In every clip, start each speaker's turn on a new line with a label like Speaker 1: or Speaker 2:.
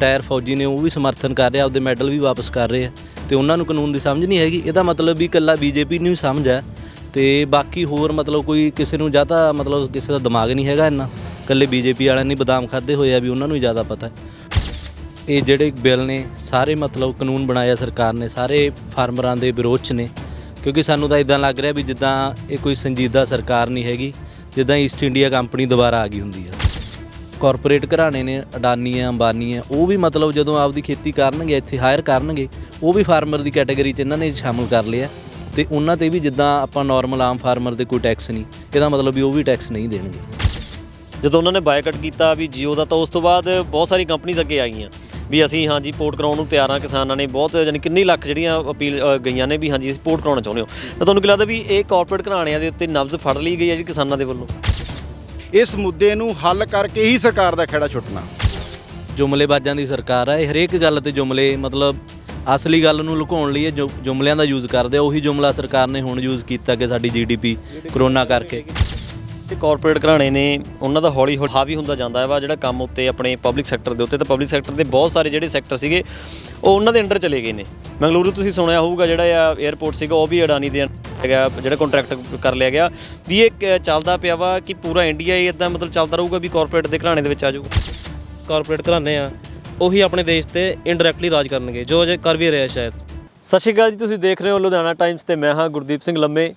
Speaker 1: Retire ਫੌਜੀ ਨੇ ਉਹ ਵੀ ਸਮਰਥਨ ਕਰ ਰਿਹਾ, ਆਪਦੇ ਮੈਡਲ ਵੀ ਵਾਪਸ ਕਰ ਰਹੇ ਆ ਤੇ ਉਹਨਾਂ ਨੂੰ ਕਾਨੂੰਨ ਦੀ ਸਮਝ ਨਹੀਂ ਹੈਗੀ। ਇਹਦਾ ਮਤਲਬ ਵੀ ਇਕੱਲਾ ਬੀਜੇਪੀ ਨੂੰ ਹੀ ਸਮਝ ਹੈ ਤੇ ਬਾਕੀ ਹੋਰ ਮਤਲਬ ਕੋਈ ਕਿਸੇ ਨੂੰ ਜ਼ਿਆਦਾ ਮਤਲਬ ਕਿਸੇ ਦਾ ਦਿਮਾਗ ਨਹੀਂ ਹੈਗਾ ਇੰਨਾ, ਇਕੱਲੇ ਬੀਜੇਪੀ ਵਾਲਿਆਂ ਨੇ ਬਦਾਮ ਖਾਧੇ ਹੋਏ ਆ ਵੀ ਉਹਨਾਂ ਨੂੰ ਹੀ ਜ਼ਿਆਦਾ ਪਤਾ। ਇਹ ਜਿਹੜੇ ਬਿੱਲ ਨੇ ਸਾਰੇ ਮਤਲਬ ਕਾਨੂੰਨ ਬਣਾਇਆ ਸਰਕਾਰ ਨੇ ਸਾਰੇ ਫਾਰਮਰਾਂ ਦੇ ਵਿਰੋਧ 'ਚ ਨੇ, ਕਿਉਂਕਿ ਸਾਨੂੰ ਤਾਂ ਇੱਦਾਂ ਲੱਗ ਰਿਹਾ ਵੀ ਜਿੱਦਾਂ ਇਹ ਕੋਈ ਸੰਜੀਦਾ ਸਰਕਾਰ ਨਹੀਂ ਹੈਗੀ, ਜਿੱਦਾਂ ਈਸਟ ਇੰਡੀਆ ਕੰਪਨੀ ਦੁਬਾਰਾ ਆ ਗਈ ਹੁੰਦੀ ਆ। ਕਾਰਪੋਰੇਟ ਘਰਾਣੇ ਨੇ, ਅਡਾਨੀ ਆ, ਅੰਬਾਨੀ ਆ, ਉਹ ਵੀ ਮਤਲਬ ਜਦੋਂ ਆਪਦੀ ਖੇਤੀ ਕਰਨਗੇ ਇੱਥੇ ਹਾਇਰ ਕਰਨਗੇ, ਉਹ ਵੀ ਫਾਰਮਰ ਦੀ ਕੈਟਾਗਰੀ 'ਚ ਇਹਨਾਂ ਨੇ ਸ਼ਾਮਲ ਕਰ ਲਿਆ ਤੇ ਉਹਨਾਂ 'ਤੇ ਵੀ ਜਿੱਦਾਂ ਆਪਾਂ ਨੋਰਮਲ ਆਮ ਫਾਰਮਰ 'ਤੇ ਕੋਈ ਟੈਕਸ ਨਹੀਂ, ਇਹਦਾ ਮਤਲਬ ਵੀ ਉਹ ਵੀ ਟੈਕਸ ਨਹੀਂ ਦੇਣਗੇ।
Speaker 2: ਜਦੋਂ ਉਹਨਾਂ ਨੇ ਬਾਈਕਾਟ ਕੀਤਾ ਵੀ ਜੀਓ ਦਾ, ਤਾਂ ਉਸ ਤੋਂ ਬਾਅਦ ਬਹੁਤ ਸਾਰੀ ਕੰਪਨੀਜ਼ ਅੱਗੇ ਆ ਗਈਆਂ ਵੀ ਅਸੀਂ ਹਾਂਜੀ ਪੋਰਟ ਕਰਾਉਣ ਨੂੰ ਤਿਆਰ ਹਾਂ। ਕਿਸਾਨਾਂ ਨੇ ਬਹੁਤ ਯਾਨੀ ਕਿੰਨੀ ਲੱਖ ਜਿਹੜੀਆਂ ਅਪੀਲ ਗਈਆਂ ਨੇ ਵੀ ਹਾਂਜੀ ਅਸੀਂ ਪੋਰਟ ਕਰਾਉਣਾ ਚਾਹੁੰਦੇ ਹੋ। ਤਾਂ ਤੁਹਾਨੂੰ ਕੀ ਲੱਗਦਾ ਵੀ ਇਹ ਕਾਰਪੋਰੇਟ ਘਰਾਣਿਆਂ ਦੇ ਉੱਤੇ ਨਬਜ਼ ਫੜ ਲਈ ਗਈ ਹੈ ਜੀ ਕਿਸਾਨਾਂ ਦੇ ਵੱਲੋਂ?
Speaker 3: ਇਸ ਮੁੱਦੇ ਨੂੰ ਹੱਲ ਕਰਕੇ ਹੀ ਸਰਕਾਰ ਦਾ ਖਹਿੜਾ ਛੁੱਟਣਾ।
Speaker 1: ਜੁਮਲੇਬਾਜ਼ਾਂ ਦੀ ਸਰਕਾਰ ਆ ਇਹ, ਹਰੇਕ ਗੱਲ ਤੇ ਜੁਮਲੇ ਮਤਲਬ ਅਸਲੀ ਗੱਲ ਨੂੰ ਲੁਕਾਉਣ ਲਈ ਇਹ ਜੁਮਲਿਆਂ ਦਾ ਯੂਜ਼ ਕਰਦੇ ਆ। ਉਹੀ ਜੁਮਲਾ ਸਰਕਾਰ ਨੇ ਹੁਣ ਯੂਜ਼ ਕੀਤਾ ਕਿ ਸਾਡੀ GDP ਕਰੋਨਾ ਕਰਕੇ।
Speaker 2: ਤੇ ਕਾਰਪੋਰੇਟ ਘਰਾਣੇ ਨੇ ਉਹਨਾਂ ਦਾ ਹੌਲੀ ਹੌਲੀ ਹਾਵੀ ਹੁੰਦਾ ਜਾਂਦਾ ਵਾ ਜਿਹੜਾ ਕੰਮ ਉੱਤੇ ਆਪਣੇ ਪਬਲਿਕ ਸੈਕਟਰ ਦੇ ਉੱਤੇ। ਤਾਂ ਪਬਲਿਕ ਸੈਕਟਰ ਦੇ ਬਹੁਤ ਸਾਰੇ ਜਿਹੜੇ ਸੈਕਟਰ ਸੀਗੇ ਉਹ ਉਹਨਾਂ ਦੇ ਅੰਡਰ ਚਲੇ ਗਏ ਨੇ। ਮੰਗਲੁਰੂ ਤੁਸੀਂ ਸੁਣਿਆ ਹੋਊਗਾ ਜਿਹੜਾ ਆ 에ਅਰਪੋਰਟ ਸੀਗਾ ਉਹ ਵੀ ਅਡਾਨੀ ਦੇ ਹੈਗਾ, ਜਿਹੜਾ ਕੰਟਰੈਕਟ ਕਰ ਲਿਆ ਗਿਆ ਵੀ ਇਹ ਚੱਲਦਾ ਪਿਆ ਵਾ ਕਿ ਪੂਰਾ ਇੰਡੀਆ ਹੀ ਇੱਦਾਂ ਮਤਲਬ ਚੱਲਦਾ ਰਹੂਗਾ ਵੀ ਕਾਰਪੋਰੇਟ ਦੇ ਘਰਾਣੇ ਦੇ ਵਿੱਚ ਆ ਜਾਊਗਾ।
Speaker 4: ਕਾਰਪੋਰੇਟ ਘਰਾਣੇ ਆ ਉਹੀ ਆਪਣੇ ਦੇਸ਼ ਤੇ ਇਨਡਾਇਰੈਕਟਲੀ ਰਾਜ ਕਰਨਗੇ, ਜੋ ਅਜੇ ਕਰ ਵੀ ਰਿਹਾ ਸ਼ਾਇਦ।
Speaker 2: ਸਤਿ ਸ਼੍ਰੀ ਅਕਾਲ ਜੀ, ਤੁਸੀਂ ਦੇਖ ਰਹੇ ਹੋ ਲੁਧਿਆਣਾ ਟਾਈਮਸ ਤੇ ਮੈਂ ਹਾਂ ਗੁਰਦੀਪ ਸਿੰਘ ਲੰਮੇ।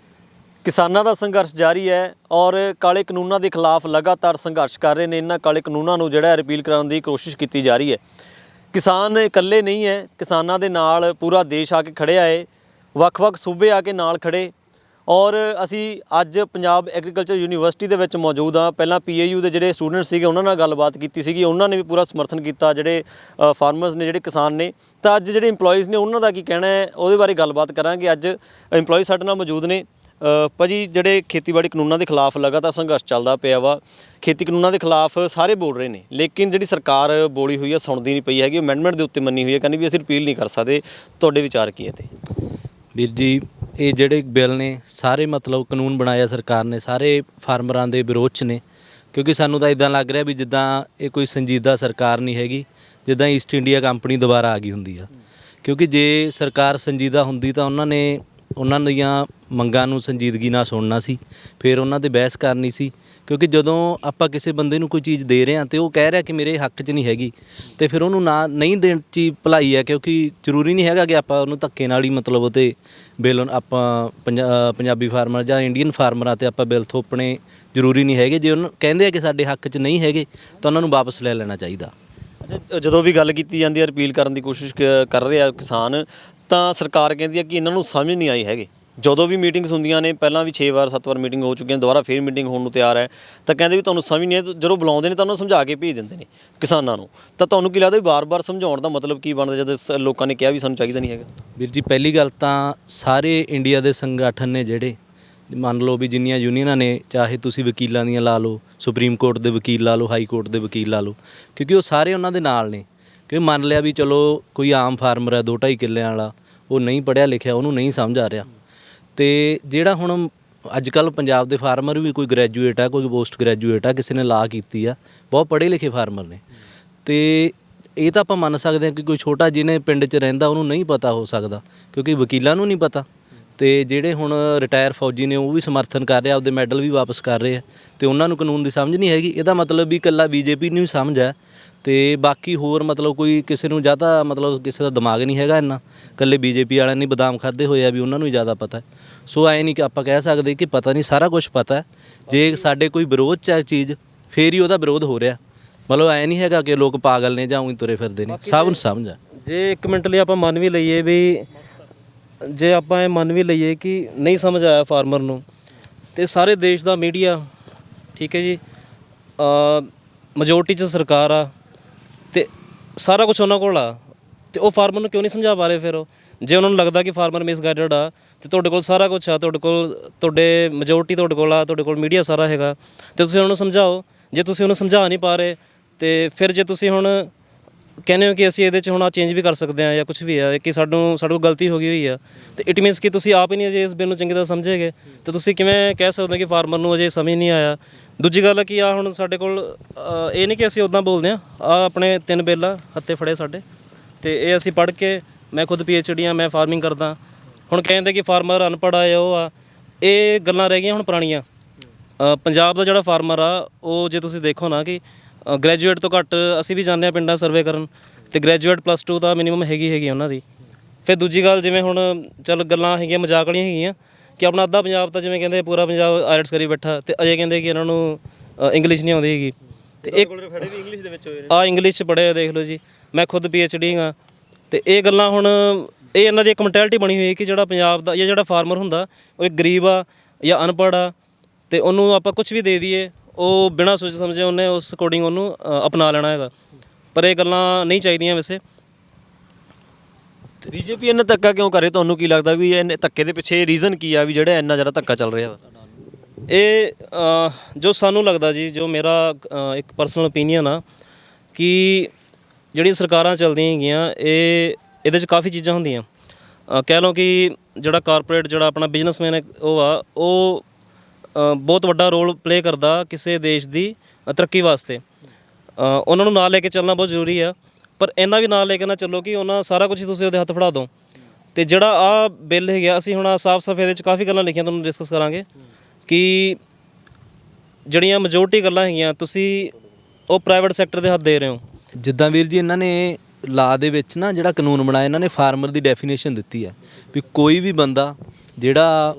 Speaker 2: ਕਿਸਾਨਾਂ ਦਾ ਸੰਘਰਸ਼ ਜਾਰੀ ਹੈ ਔਰ ਕਾਲੇ ਕਾਨੂੰਨਾਂ ਦੇ ਖਿਲਾਫ ਲਗਾਤਾਰ ਸੰਘਰਸ਼ ਕਰ ਰਹੇ ਨੇ। ਇਹਨਾਂ ਕਾਲੇ ਕਾਨੂੰਨਾਂ ਨੂੰ ਜਿਹੜਾ ਰਿਪੀਲ ਕਰਾਉਣ ਦੀ ਕੋਸ਼ਿਸ਼ ਕੀਤੀ ਜਾ ਰਹੀ ਹੈ। ਕਿਸਾਨ ਇਕੱਲੇ ਨਹੀਂ ਹੈ, ਕਿਸਾਨਾਂ ਦੇ ਨਾਲ ਪੂਰਾ ਦੇਸ਼ ਆ ਕੇ ਖੜਿਆ ਹੈ, ਵੱਖ-ਵੱਖ ਸੂਬੇ ਆ ਕੇ ਨਾਲ ਖੜੇ। ਔਰ ਅਸੀਂ ਅੱਜ ਪੰਜਾਬ ਐਗਰੀਕਲਚਰ ਯੂਨੀਵਰਸਿਟੀ ਦੇ ਵਿੱਚ ਮੌਜੂਦ ਹਾਂ। ਪਹਿਲਾਂ PAU ਦੇ ਜਿਹੜੇ ਸਟੂਡੈਂਟ ਸੀਗੇ ਉਹਨਾਂ ਨਾਲ ਗੱਲਬਾਤ ਕੀਤੀ ਸੀਗੀ, ਉਹਨਾਂ ਨੇ ਵੀ ਪੂਰਾ ਸਮਰਥਨ ਕੀਤਾ ਜਿਹੜੇ ਫਾਰਮਰਸ ਨੇ, ਜਿਹੜੇ ਕਿਸਾਨ ਨੇ। ਤਾਂ ਅੱਜ ਜਿਹੜੇ ਇੰਪਲੋਈਜ਼ ਨੇ ਉਹਨਾਂ ਦਾ ਕੀ ਕਹਿਣਾ ਹੈ ਉਹਦੇ ਬਾਰੇ ਗੱਲਬਾਤ ਕਰਾਂਗੇ। ਅੱਜ ਇੰਪਲੋਈ ਸਾਡੇ ਨਾਲ ਮੌਜੂਦ ਨੇ। ਭਾਜੀ, ਜਿਹੜੇ ਖੇਤੀਬਾੜੀ ਕਾਨੂੰਨਾਂ ਦੇ ਖਿਲਾਫ ਲਗਾਤਾਰ ਸੰਘਰਸ਼ ਚੱਲਦਾ ਪਿਆ ਵਾ, ਖੇਤੀ ਕਾਨੂੰਨਾਂ ਦੇ ਖਿਲਾਫ ਸਾਰੇ ਬੋਲ ਰਹੇ ਨੇ, ਲੇਕਿਨ ਜਿਹੜੀ ਸਰਕਾਰ ਬੋਲੀ ਹੋਈ ਹੈ ਸੁਣਦੀ ਨਹੀਂ ਪਈ ਹੈਗੀ। ਅਮੈਂਡਮੈਂਟ ਦੇ ਉੱਤੇ ਮੰਨੀ ਹੋਈ ਹੈ, ਕਹਿੰਦੀ ਵੀ ਅਸੀਂ ਰਿਪੀਲ ਨਹੀਂ ਕਰ ਸਕਦੇ। ਤੁਹਾਡੇ ਵਿਚਾਰ ਕੀ ਹੈ ਤੇ?
Speaker 1: ਵੀਰ ਜੀ, ਇਹ ਜਿਹੜੇ ਬਿੱਲ ਨੇ ਸਾਰੇ ਮਤਲਬ ਕਾਨੂੰਨ ਬਣਾਇਆ ਸਰਕਾਰ ਨੇ ਸਾਰੇ ਫਾਰਮਰਾਂ ਦੇ ਵਿਰੋਧ 'ਚ ਨੇ, ਕਿਉਂਕਿ ਸਾਨੂੰ ਤਾਂ ਇੱਦਾਂ ਲੱਗ ਰਿਹਾ ਵੀ ਜਿੱਦਾਂ ਇਹ ਕੋਈ ਸੰਜੀਦਾ ਸਰਕਾਰ ਨਹੀਂ ਹੈਗੀ, ਜਿੱਦਾਂ ਈਸਟ ਇੰਡੀਆ ਕੰਪਨੀ ਦੁਬਾਰਾ ਆ ਗਈ ਹੁੰਦੀ ਆ। ਕਿਉਂਕਿ ਜੇ ਸਰਕਾਰ ਸੰਜੀਦਾ ਹੁੰਦੀ ਤਾਂ ਉਹਨਾਂ ਨੇ ਉਹਨਾਂ ਦੀਆਂ ਮੰਗਾਂ ਨੂੰ ਸੰਜੀਦਗੀ ਨਾਲ ਸੁਣਨਾ ਸੀ, ਫਿਰ ਉਹਨਾਂ 'ਤੇ ਬਹਿਸ ਕਰਨੀ ਸੀ। ਕਿਉਂਕਿ ਜਦੋਂ ਆਪਾਂ ਕਿਸੇ ਬੰਦੇ ਨੂੰ ਕੋਈ ਚੀਜ਼ ਦੇ ਰਹੇ ਹਾਂ ਅਤੇ ਉਹ ਕਹਿ ਰਿਹਾ ਕਿ ਮੇਰੇ ਹੱਕ 'ਚ ਨਹੀਂ ਹੈਗੀ, ਅਤੇ ਫਿਰ ਉਹਨੂੰ ਨਾ ਨਹੀਂ ਦੇਣ 'ਚ ਹੀ ਭਲਾਈ ਹੈ। ਕਿਉਂਕਿ ਜ਼ਰੂਰੀ ਨਹੀਂ ਹੈਗਾ ਕਿ ਆਪਾਂ ਉਹਨੂੰ ਧੱਕੇ ਨਾਲ ਹੀ ਮਤਲਬ ਉਹ 'ਤੇ ਬਿੱਲ ਆਪਾਂ ਪੰਜਾਬੀ ਫਾਰਮਰ ਜਾਂ ਇੰਡੀਅਨ ਫਾਰਮਰਾਂ 'ਤੇ ਆਪਾਂ ਬਿੱਲ ਥੋਪਣੇ ਜ਼ਰੂਰੀ ਨਹੀਂ ਹੈਗੇ। ਜੇ ਉਹਨੂੰ ਕਹਿੰਦੇ ਆ ਕਿ ਸਾਡੇ ਹੱਕ 'ਚ ਨਹੀਂ ਹੈਗੇ ਤਾਂ ਉਹਨਾਂ ਨੂੰ ਵਾਪਸ ਲੈ ਲੈਣਾ ਚਾਹੀਦਾ।
Speaker 2: ਅੱਛਾ, ਜਦੋਂ ਵੀ ਗੱਲ ਕੀਤੀ ਜਾਂਦੀ ਹੈ ਰਿਪੀਲ ਕਰਨ ਦੀ ਕੋਸ਼ਿਸ਼ ਕਰ ਰਹੇ ਆ ਕਿਸਾਨ, ਤਾਂ ਸਰਕਾਰ ਕਹਿੰਦੀ ਹੈ ਕਿ ਇਹਨਾਂ ਨੂੰ ਸਮਝ ਨਹੀਂ ਆਈ ਹੈਗੀ। ਜਦੋਂ ਵੀ ਮੀਟਿੰਗਸ ਹੁੰਦੀਆਂ ਨੇ, ਪਹਿਲਾਂ ਵੀ 6 ਵਾਰ 7 ਵਾਰ ਮੀਟਿੰਗ ਹੋ ਚੁੱਕੀਆਂ, ਦੁਬਾਰਾ ਫਿਰ ਮੀਟਿੰਗ ਹੋਣ ਨੂੰ ਤਿਆਰ ਹੈ, ਤਾਂ ਕਹਿੰਦੇ ਵੀ ਤੁਹਾਨੂੰ ਸਮਝ ਨਹੀਂ ਆਈ। ਜਦੋਂ ਬੁਲਾਉਂਦੇ ਨੇ ਤਾਂ ਉਹਨੂੰ ਸਮਝਾ ਕੇ ਭੇਜ ਦਿੰਦੇ ਨੇ ਕਿਸਾਨਾਂ ਨੂੰ। ਤਾਂ ਤੁਹਾਨੂੰ ਕੀ ਲੱਗਦਾ ਵੀ ਵਾਰ-ਵਾਰ ਸਮਝਾਉਣ ਦਾ ਮਤਲਬ ਕੀ ਬਣਦਾ ਜਦੋਂ ਲੋਕਾਂ ਨੇ ਕਿਹਾ ਵੀ ਸਾਨੂੰ ਚਾਹੀਦਾ ਨਹੀਂ ਹੈਗਾ?
Speaker 1: ਵੀਰ ਜੀ, ਪਹਿਲੀ ਗੱਲ ਤਾਂ ਸਾਰੇ ਇੰਡੀਆ ਦੇ ਸੰਗਠਨ ਨੇ ਜਿਹੜੇ, ਮੰਨ ਲਓ ਵੀ ਜਿੰਨੀਆਂ ਯੂਨੀਅਨਾਂ ਨੇ, ਚਾਹੇ ਤੁਸੀਂ ਵਕੀਲਾਂ ਦੀਆਂ ਲਾ ਲਓ, ਸੁਪਰੀਮ ਕੋਰਟ ਦੇ ਵਕੀਲ ਲਾ ਲਓ, ਹਾਈ ਕੋਰਟ ਦੇ ਵਕੀਲ ਲਾ ਲਓ, ਕਿਉਂਕਿ ਉਹ ਸਾਰੇ ਉਹਨਾਂ ਦੇ ਨਾਲ ਨੇ। ਕਿਉਂਕਿ ਮੰਨ ਲਿਆ ਵੀ ਚਲੋ ਕੋਈ ਆਮ ਫਾਰਮਰ ਹੈ 2-2.5 ਕਿੱਲਿਆਂ ਵਾਲਾ, ਉਹ ਨਹੀਂ ਪੜ੍ਹਿਆ ਲਿਖਿਆ, ਉਹਨੂੰ ਨਹੀਂ ਸਮਝ ਆ ਰਿਹਾ। ਅਤੇ ਜਿਹੜਾ ਹੁਣ ਅੱਜ ਕੱਲ੍ਹ ਪੰਜਾਬ ਦੇ ਫਾਰਮਰ ਵੀ ਕੋਈ ਗ੍ਰੈਜੂਏਟ ਆ, ਕੋਈ ਪੋਸਟ ਗ੍ਰੈਜੂਏਟ ਆ, ਕਿਸੇ ਨੇ ਲਾ ਕੀਤੀ ਆ, ਬਹੁਤ ਪੜ੍ਹੇ ਲਿਖੇ ਫਾਰਮਰ ਨੇ। ਅਤੇ ਇਹ ਤਾਂ ਆਪਾਂ ਮੰਨ ਸਕਦੇ ਹਾਂ ਕਿ ਕੋਈ ਛੋਟਾ ਜਿਹਨੇ ਪਿੰਡ 'ਚ ਰਹਿੰਦਾ ਉਹਨੂੰ ਨਹੀਂ ਪਤਾ ਹੋ ਸਕਦਾ, ਕਿਉਂਕਿ ਵਕੀਲਾਂ ਨੂੰ ਨਹੀਂ ਪਤਾ। ਅਤੇ ਜਿਹੜੇ ਹੁਣ ਰਿਟਾਇਰ ਫੌਜੀ ਨੇ ਉਹ ਵੀ ਸਮਰਥਨ ਕਰ ਰਿਹਾ, ਆਪਦੇ ਮੈਡਲ ਵੀ ਵਾਪਸ ਕਰ ਰਹੇ ਆ ਅਤੇ ਉਹਨਾਂ ਨੂੰ ਕਾਨੂੰਨ ਦੀ ਸਮਝ ਨਹੀਂ ਹੈਗੀ। ਇਹਦਾ ਮਤਲਬ ਵੀ ਇਕੱਲਾ BJP ਨੂੰ ਹੀ ਸਮਝ ਹੈ ਅਤੇ ਬਾਕੀ ਹੋਰ ਮਤਲਬ ਕੋਈ ਕਿਸੇ ਨੂੰ ਜ਼ਿਆਦਾ ਮਤਲਬ ਕਿਸੇ ਦਾ ਦਿਮਾਗ ਨਹੀਂ ਹੈਗਾ ਇੰਨਾ, ਇਕੱਲੇ BJP ਵਾਲਿਆਂ ਨੇ ਬਦਾਮ ਖਾਧੇ ਹੋਏ ਆ ਵੀ ਉਹਨਾਂ ਨੂੰ ਹੀ ਜ਼ਿਆਦਾ ਪਤਾ। ਸੋ ਐਂ ਨਹੀਂ ਕਿ ਆਪਾਂ ਕਹਿ ਸਕਦੇ ਕਿ ਪਤਾ ਨਹੀਂ, ਸਾਰਾ ਕੁਛ ਪਤਾ। ਜੇ ਸਾਡੇ ਕੋਈ ਵਿਰੋਧ 'ਚ ਹੈ ਚੀਜ਼, ਫਿਰ ਹੀ ਉਹਦਾ ਵਿਰੋਧ ਹੋ ਰਿਹਾ। ਮਤਲਬ ਐਂ ਨਹੀਂ ਹੈਗਾ ਕਿ ਲੋਕ ਪਾਗਲ ਨੇ ਜਾਂ ਉਹੀ ਤੁਰੇ ਫਿਰਦੇ ਨੇ, ਸਭ ਨੂੰ ਸਮਝ ਹੈ।
Speaker 4: ਜੇ 1 ਮਿੰਟ ਲਈ ਆਪਾਂ ਮੰਨ ਵੀ ਲਈਏ ਵੀ, ਜੇ ਆਪਾਂ ਇਹ ਮੰਨ ਵੀ ਲਈਏ ਕਿ ਨਹੀਂ ਸਮਝ ਆਇਆ ਫਾਰਮਰ ਨੂੰ, ਅਤੇ ਸਾਰੇ ਦੇਸ਼ ਦਾ ਮੀਡੀਆ, ਠੀਕ ਹੈ ਜੀ, ਮੈਜੋਰਟੀ 'ਚ ਸਰਕਾਰ ਆ ਅਤੇ ਸਾਰਾ ਕੁਛ ਉਹਨਾਂ ਕੋਲ ਆ, ਅਤੇ ਉਹ ਫਾਰਮਰ ਨੂੰ ਕਿਉਂ ਨਹੀਂ ਸਮਝਾ ਪਾ ਰਹੇ? ਫਿਰ ਉਹ ਜੇ ਉਹਨਾਂ ਨੂੰ ਲੱਗਦਾ ਕਿ ਫਾਰਮਰ ਮਿਸਗਾਈਡਡ ਆ ਅਤੇ ਤੁਹਾਡੇ ਕੋਲ ਸਾਰਾ ਕੁਛ ਆ, ਤੁਹਾਡੇ ਮੈਜੋਰਟੀ ਤੁਹਾਡੇ ਕੋਲ ਆ, ਤੁਹਾਡੇ ਕੋਲ ਮੀਡੀਆ ਸਾਰਾ ਹੈਗਾ, ਅਤੇ ਤੁਸੀਂ ਉਹਨਾਂ ਨੂੰ ਸਮਝਾਓ। ਜੇ ਤੁਸੀਂ ਉਹਨੂੰ ਸਮਝਾ ਨਹੀਂ ਪਾ ਰਹੇ, ਅਤੇ ਫਿਰ ਜੇ ਤੁਸੀਂ ਹੁਣ ਕਹਿੰਦੇ ਹੋ ਕਿ ਅਸੀਂ ਇਹਦੇ 'ਚ ਹੁਣ ਆ ਚੇਂਜ ਵੀ ਕਰ ਸਕਦੇ ਹਾਂ ਜਾਂ ਕੁਝ ਵੀ ਹੈ ਕਿ ਸਾਡੇ ਕੋਲ ਗਲਤੀ ਹੋ ਗਈ ਹੋਈ ਆ, ਤੇ ਇਟ ਮੀਨਸ ਕਿ ਤੁਸੀਂ ਆਪ ਹੀ ਨਹੀਂ ਅਜੇ ਇਸ ਬਿੱਲ ਨੂੰ ਚੰਗੀ ਤਰ੍ਹਾਂ ਸਮਝੇਗੇ, ਤੇ ਤੁਸੀਂ ਕਿਵੇਂ ਕਹਿ ਸਕਦੇ ਹੋ ਕਿ ਫਾਰਮਰ ਨੂੰ ਅਜੇ ਸਮਝ ਨਹੀਂ ਆਇਆ। ਦੂਜੀ ਗੱਲ ਹੈ ਕਿ ਆ ਹੁਣ ਸਾਡੇ ਕੋਲ ਇਹ ਨਹੀਂ ਕਿ ਅਸੀਂ ਉੱਦਾਂ ਬੋਲਦੇ ਹਾਂ, ਆ ਆਪਣੇ 3 ਬਿੱਲ ਆ ਹੱਥੇ ਫੜੇ ਸਾਡੇ, ਤੇ ਇਹ ਅਸੀਂ ਪੜ੍ਹ ਕੇ, ਮੈਂ ਖੁਦ PhD ਆ, ਮੈਂ ਫਾਰਮਿੰਗ ਕਰਦਾ। ਹੁਣ ਕਹਿੰਦੇ ਕਿ ਫਾਰਮਰ ਅਨਪੜ੍ਹ ਆ, ਉਹ ਆ, ਇਹ ਗੱਲਾਂ ਰਹਿ ਗਈਆਂ ਹੁਣ ਪੁਰਾਣੀਆਂ। ਪੰਜਾਬ ਦਾ ਜਿਹੜਾ ਫਾਰਮਰ ਆ ਉਹ ਜੇ ਤੁਸੀਂ ਦੇਖੋ ਨਾ ਕਿ ਗ੍ਰੈਜੂਏਟ ਤੋਂ ਘੱਟ, ਅਸੀਂ ਵੀ ਜਾਂਦੇ ਹਾਂ ਪਿੰਡਾਂ ਸਰਵੇ ਕਰਨ, ਤੇ ਗ੍ਰੈਜੂਏਟ +2 ਤਾਂ ਮਿਨੀਮਮ ਹੈਗੀ ਉਹਨਾਂ ਦੀ। ਫਿਰ ਦੂਜੀ ਗੱਲ, ਜਿਵੇਂ ਹੁਣ ਚੱਲ ਗੱਲਾਂ ਹੈਗੀਆਂ ਮਜ਼ਾਕ ਵਾਲੀਆਂ ਹੈਗੀਆਂ ਕਿ ਆਪਣਾ ਅੱਧਾ ਪੰਜਾਬ ਤਾਂ ਜਿਵੇਂ ਕਹਿੰਦੇ ਪੂਰਾ ਪੰਜਾਬ ਆਇਲਟਸ ਕਰੀ ਬੈਠਾ, ਤੇ ਅਜੇ ਕਹਿੰਦੇ ਕਿ ਇਹਨਾਂ ਨੂੰ ਇੰਗਲਿਸ਼ ਨਹੀਂ ਆਉਂਦੀ ਹੈਗੀ, ਤੇ ਇੱਕ
Speaker 2: ਇੰਗਲਿਸ਼ ਦੇ ਵਿੱਚ ਹੋਏ ਨੇ।
Speaker 4: ਆ ਇੰਗਲਿਸ਼ 'ਚ ਪੜ੍ਹੇ ਦੇਖ ਲਓ ਜੀ, ਮੈਂ ਖੁਦ PhD ਹਾਂ। ਤੇ ਇਹ ਗੱਲਾਂ ਹੁਣ ਇਹ ਇਹਨਾਂ ਦੀ ਇੱਕ ਮੈਂਟੈਲਿਟੀ ਬਣੀ ਹੋਈ ਹੈ ਕਿ ਜਿਹੜਾ ਪੰਜਾਬ ਦਾ ਜਾਂ ਜਿਹੜਾ ਫਾਰਮਰ ਹੁੰਦਾ ਉਹ ਇੱਕ ਗਰੀਬ ਆ ਜਾਂ ਅਨਪੜ੍ਹ ਆ, ਤੇ ਉਹਨੂੰ ਆਪਾਂ ਕੁਝ ਵੀ ਦੇ ਦਈਏ, ਉਹ ਬਿਨਾਂ ਸੋਚ ਸਮਝੇ ਉਹਨੇ ਉਸ ਅਕੋਰਡਿੰਗ ਉਹਨੂੰ ਅਪਣਾ ਲੈਣਾ ਹੈਗਾ। ਪਰ ਇਹ ਗੱਲਾਂ ਨਹੀਂ ਚਾਹੀਦੀਆਂ ਵੈਸੇ।
Speaker 2: BJP ਇੰਨਾ ਧੱਕਾ ਕਿਉਂ ਕਰੇ? ਤੁਹਾਨੂੰ ਕੀ ਲੱਗਦਾ ਵੀ ਇਹ ਧੱਕੇ ਦੇ ਪਿੱਛੇ ਰੀਜ਼ਨ ਕੀ ਆ ਵੀ ਜਿਹੜਾ ਇੰਨਾ ਜ਼ਿਆਦਾ ਧੱਕਾ ਚੱਲ ਰਿਹਾ ਵਾ?
Speaker 4: ਇਹ ਜੋ ਸਾਨੂੰ ਲੱਗਦਾ ਜੀ, ਜੋ ਮੇਰਾ ਇੱਕ ਪਰਸਨਲ ਓਪੀਨੀਅਨ ਆ, ਕਿ ਜਿਹੜੀਆਂ ਸਰਕਾਰਾਂ ਚੱਲਦੀਆਂ ਹੈਗੀਆਂ ਇਹਦੇ 'ਚ ਕਾਫੀ ਚੀਜ਼ਾਂ ਹੁੰਦੀਆਂ। ਕਹਿ ਲਓ ਕਿ ਜਿਹੜਾ ਕਾਰਪੋਰੇਟ, ਜਿਹੜਾ ਆਪਣਾ ਬਿਜ਼ਨਸਮੈਨ ਹੈ, ਉਹ ਬਹੁਤ ਵੱਡਾ ਰੋਲ ਪਲੇ ਕਰਦਾ ਕਿਸੇ ਦੇਸ਼ ਦੀ ਤਰੱਕੀ ਵਾਸਤੇ। ਉਹਨਾਂ ਨੂੰ ਨਾਲ ਲੈ ਕੇ ਚੱਲਣਾ ਬਹੁਤ ਜ਼ਰੂਰੀ ਆ, ਪਰ ਇੰਨਾ ਵੀ ਨਾਲ ਲੈ ਕੇ ਨਾ ਚੱਲੋ ਕਿ ਉਹਨਾਂ ਸਾਰਾ ਕੁਝ ਹੀ ਤੁਸੀਂ ਉਹਦੇ ਹੱਥ ਫੜਾ ਦਿਓ। ਤੇ ਜਿਹੜਾ ਆ ਬਿੱਲ ਹੈਗਾ, ਅਸੀਂ ਹੁਣ ਸਾਫ਼ ਇਹਦੇ 'ਚ ਕਾਫੀ ਗੱਲਾਂ ਲਿਖੀਆਂ, ਤੁਹਾਨੂੰ ਡਿਸਕਸ ਕਰਾਂਗੇ ਕਿ ਜਿਹੜੀਆਂ ਮੈਜੋਰਟੀ ਗੱਲਾਂ ਹੈਗੀਆਂ ਤੁਸੀਂ ਉਹ ਪ੍ਰਾਈਵੇਟ ਸੈਕਟਰ ਦੇ ਹੱਥ ਦੇ ਰਹੇ ਹੋ।
Speaker 1: ਜਿੱਦਾਂ ਵੀਰ ਜੀ ਇਹਨਾਂ ਨੇ ਲਾ ਦੇ ਵਿੱਚ ਨਾ ਜਿਹੜਾ ਕਾਨੂੰਨ ਬਣਾਇਆ, ਇਹਨਾਂ ਨੇ ਫਾਰਮਰ ਦੀ ਡੈਫੀਨੇਸ਼ਨ ਦਿੱਤੀ ਹੈ ਵੀ ਕੋਈ ਵੀ ਬੰਦਾ ਜਿਹੜਾ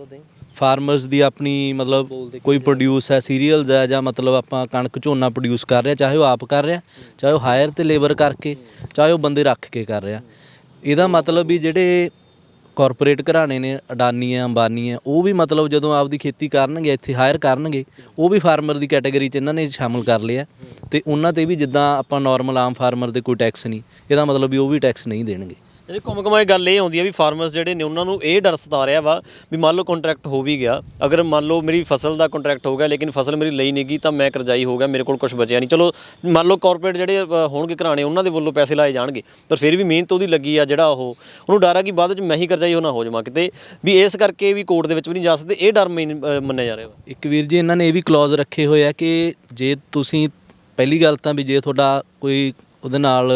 Speaker 1: ਫਾਰਮਰਸ ਦੀ ਆਪਣੀ ਮਤਲਬ ਕੋਈ ਪ੍ਰੋਡਿਊਸ ਹੈ, ਸੀਰੀਅਲਸ ਹੈ, ਜਾਂ ਮਤਲਬ ਆਪਾਂ ਕਣਕ ਝੋਨਾ ਪ੍ਰੋਡਿਊਸ ਕਰ ਰਿਹਾ, ਚਾਹੇ ਉਹ ਆਪ ਕਰ ਰਿਹਾ, ਚਾਹੇ ਉਹ ਹਾਇਰ ਤੇ ਲੇਬਰ ਕਰਕੇ, ਚਾਹੇ ਉਹ ਬੰਦੇ ਰੱਖ ਕੇ ਕਰ ਰਿਹਾ। ਇਹਦਾ ਮਤਲਬ ਵੀ ਜਿਹੜੇ ਕਾਰਪੋਰੇਟ ਘਰਾਣੇ ਨੇ, ਅਡਾਨੀ ਹੈ, ਅੰਬਾਨੀ ਹੈ, ਉਹ ਵੀ ਮਤਲਬ ਜਦੋਂ ਆਪਦੀ ਖੇਤੀ ਕਰਨਗੇ, ਇੱਥੇ ਹਾਇਰ ਕਰਨਗੇ, ਉਹ ਵੀ ਫਾਰਮਰ ਦੀ ਕੈਟਾਗਰੀ 'ਚ ਇਹਨਾਂ ਨੇ ਸ਼ਾਮਲ ਕਰ ਲਿਆ। ਤੇ ਉਹਨਾਂ 'ਤੇ ਵੀ ਜਿੱਦਾਂ ਆਪਾਂ ਨਾਰਮਲ ਆਮ ਫਾਰਮਰ 'ਤੇ ਕੋਈ ਟੈਕਸ ਨਹੀਂ, ਇਹਦਾ ਮਤਲਬ ਵੀ ਉਹ ਵੀ ਟੈਕਸ ਨਹੀਂ ਦੇਣਗੇ।
Speaker 2: ਜਿਹੜੀ ਘੁੰਮ ਗੱਲ ਇਹ ਆਉਂਦੀ ਆ ਵੀ ਫਾਰਮਰਸ ਜਿਹੜੇ ਨੇ ਉਹਨਾਂ ਨੂੰ ਇਹ ਡਰ ਸਤਾ ਰਿਹਾ ਵਾ ਵੀ ਮੰਨ ਲਓ ਕੰਟਰੈਕਟ ਹੋ ਵੀ ਗਿਆ, ਅਗਰ ਮੰਨ ਲਓ ਮੇਰੀ ਫਸਲ ਦਾ ਕੰਟਰੈਕਟ ਹੋ ਗਿਆ ਲੇਕਿਨ ਫਸਲ ਮੇਰੀ ਲਈ ਨਹੀਂ ਗਈ ਤਾਂ ਮੈਂ ਕਰਜ਼ਾਈ ਹੋ ਗਿਆ, ਮੇਰੇ ਕੋਲ ਕੁਝ ਬਚਿਆ ਨਹੀਂ। ਚਲੋ ਮੰਨ ਲਓ ਕਾਰਪੋਰੇਟ ਜਿਹੜੇ ਹੋਣਗੇ ਘਰਾਣੇ, ਉਹਨਾਂ ਦੇ ਵੱਲੋਂ ਪੈਸੇ ਲਾਏ ਜਾਣਗੇ, ਪਰ ਫਿਰ ਵੀ ਮਿਹਨਤ ਉਹਦੀ ਲੱਗੀ ਆ, ਜਿਹੜਾ ਉਹਨੂੰ ਡਰ ਆ ਕਿ ਬਾਅਦ ਵਿੱਚ ਮੈਂ ਹੀ ਕਰਜ਼ਾਈ ਹੋਣਾ ਹੋ ਜਾਵਾਂ ਕਿਤੇ, ਵੀ ਇਸ ਕਰਕੇ ਵੀ ਕੋਰਟ ਦੇ ਵਿੱਚ ਵੀ ਨਹੀਂ ਜਾ ਸਕਦੇ। ਇਹ ਡਰ ਮੰਨਿਆ ਜਾ ਰਿਹਾ ਵਾ।
Speaker 1: ਇੱਕ ਵੀਰ ਜੀ ਇਹਨਾਂ ਨੇ ਇਹ ਵੀ ਕਲੌਜ਼ ਰੱਖੇ ਹੋਏ ਆ ਕਿ ਜੇ ਤੁਸੀਂ, ਪਹਿਲੀ ਗੱਲ ਤਾਂ ਵੀ ਜੇ ਤੁਹਾਡਾ ਕੋਈ ਉਹਦੇ ਨਾਲ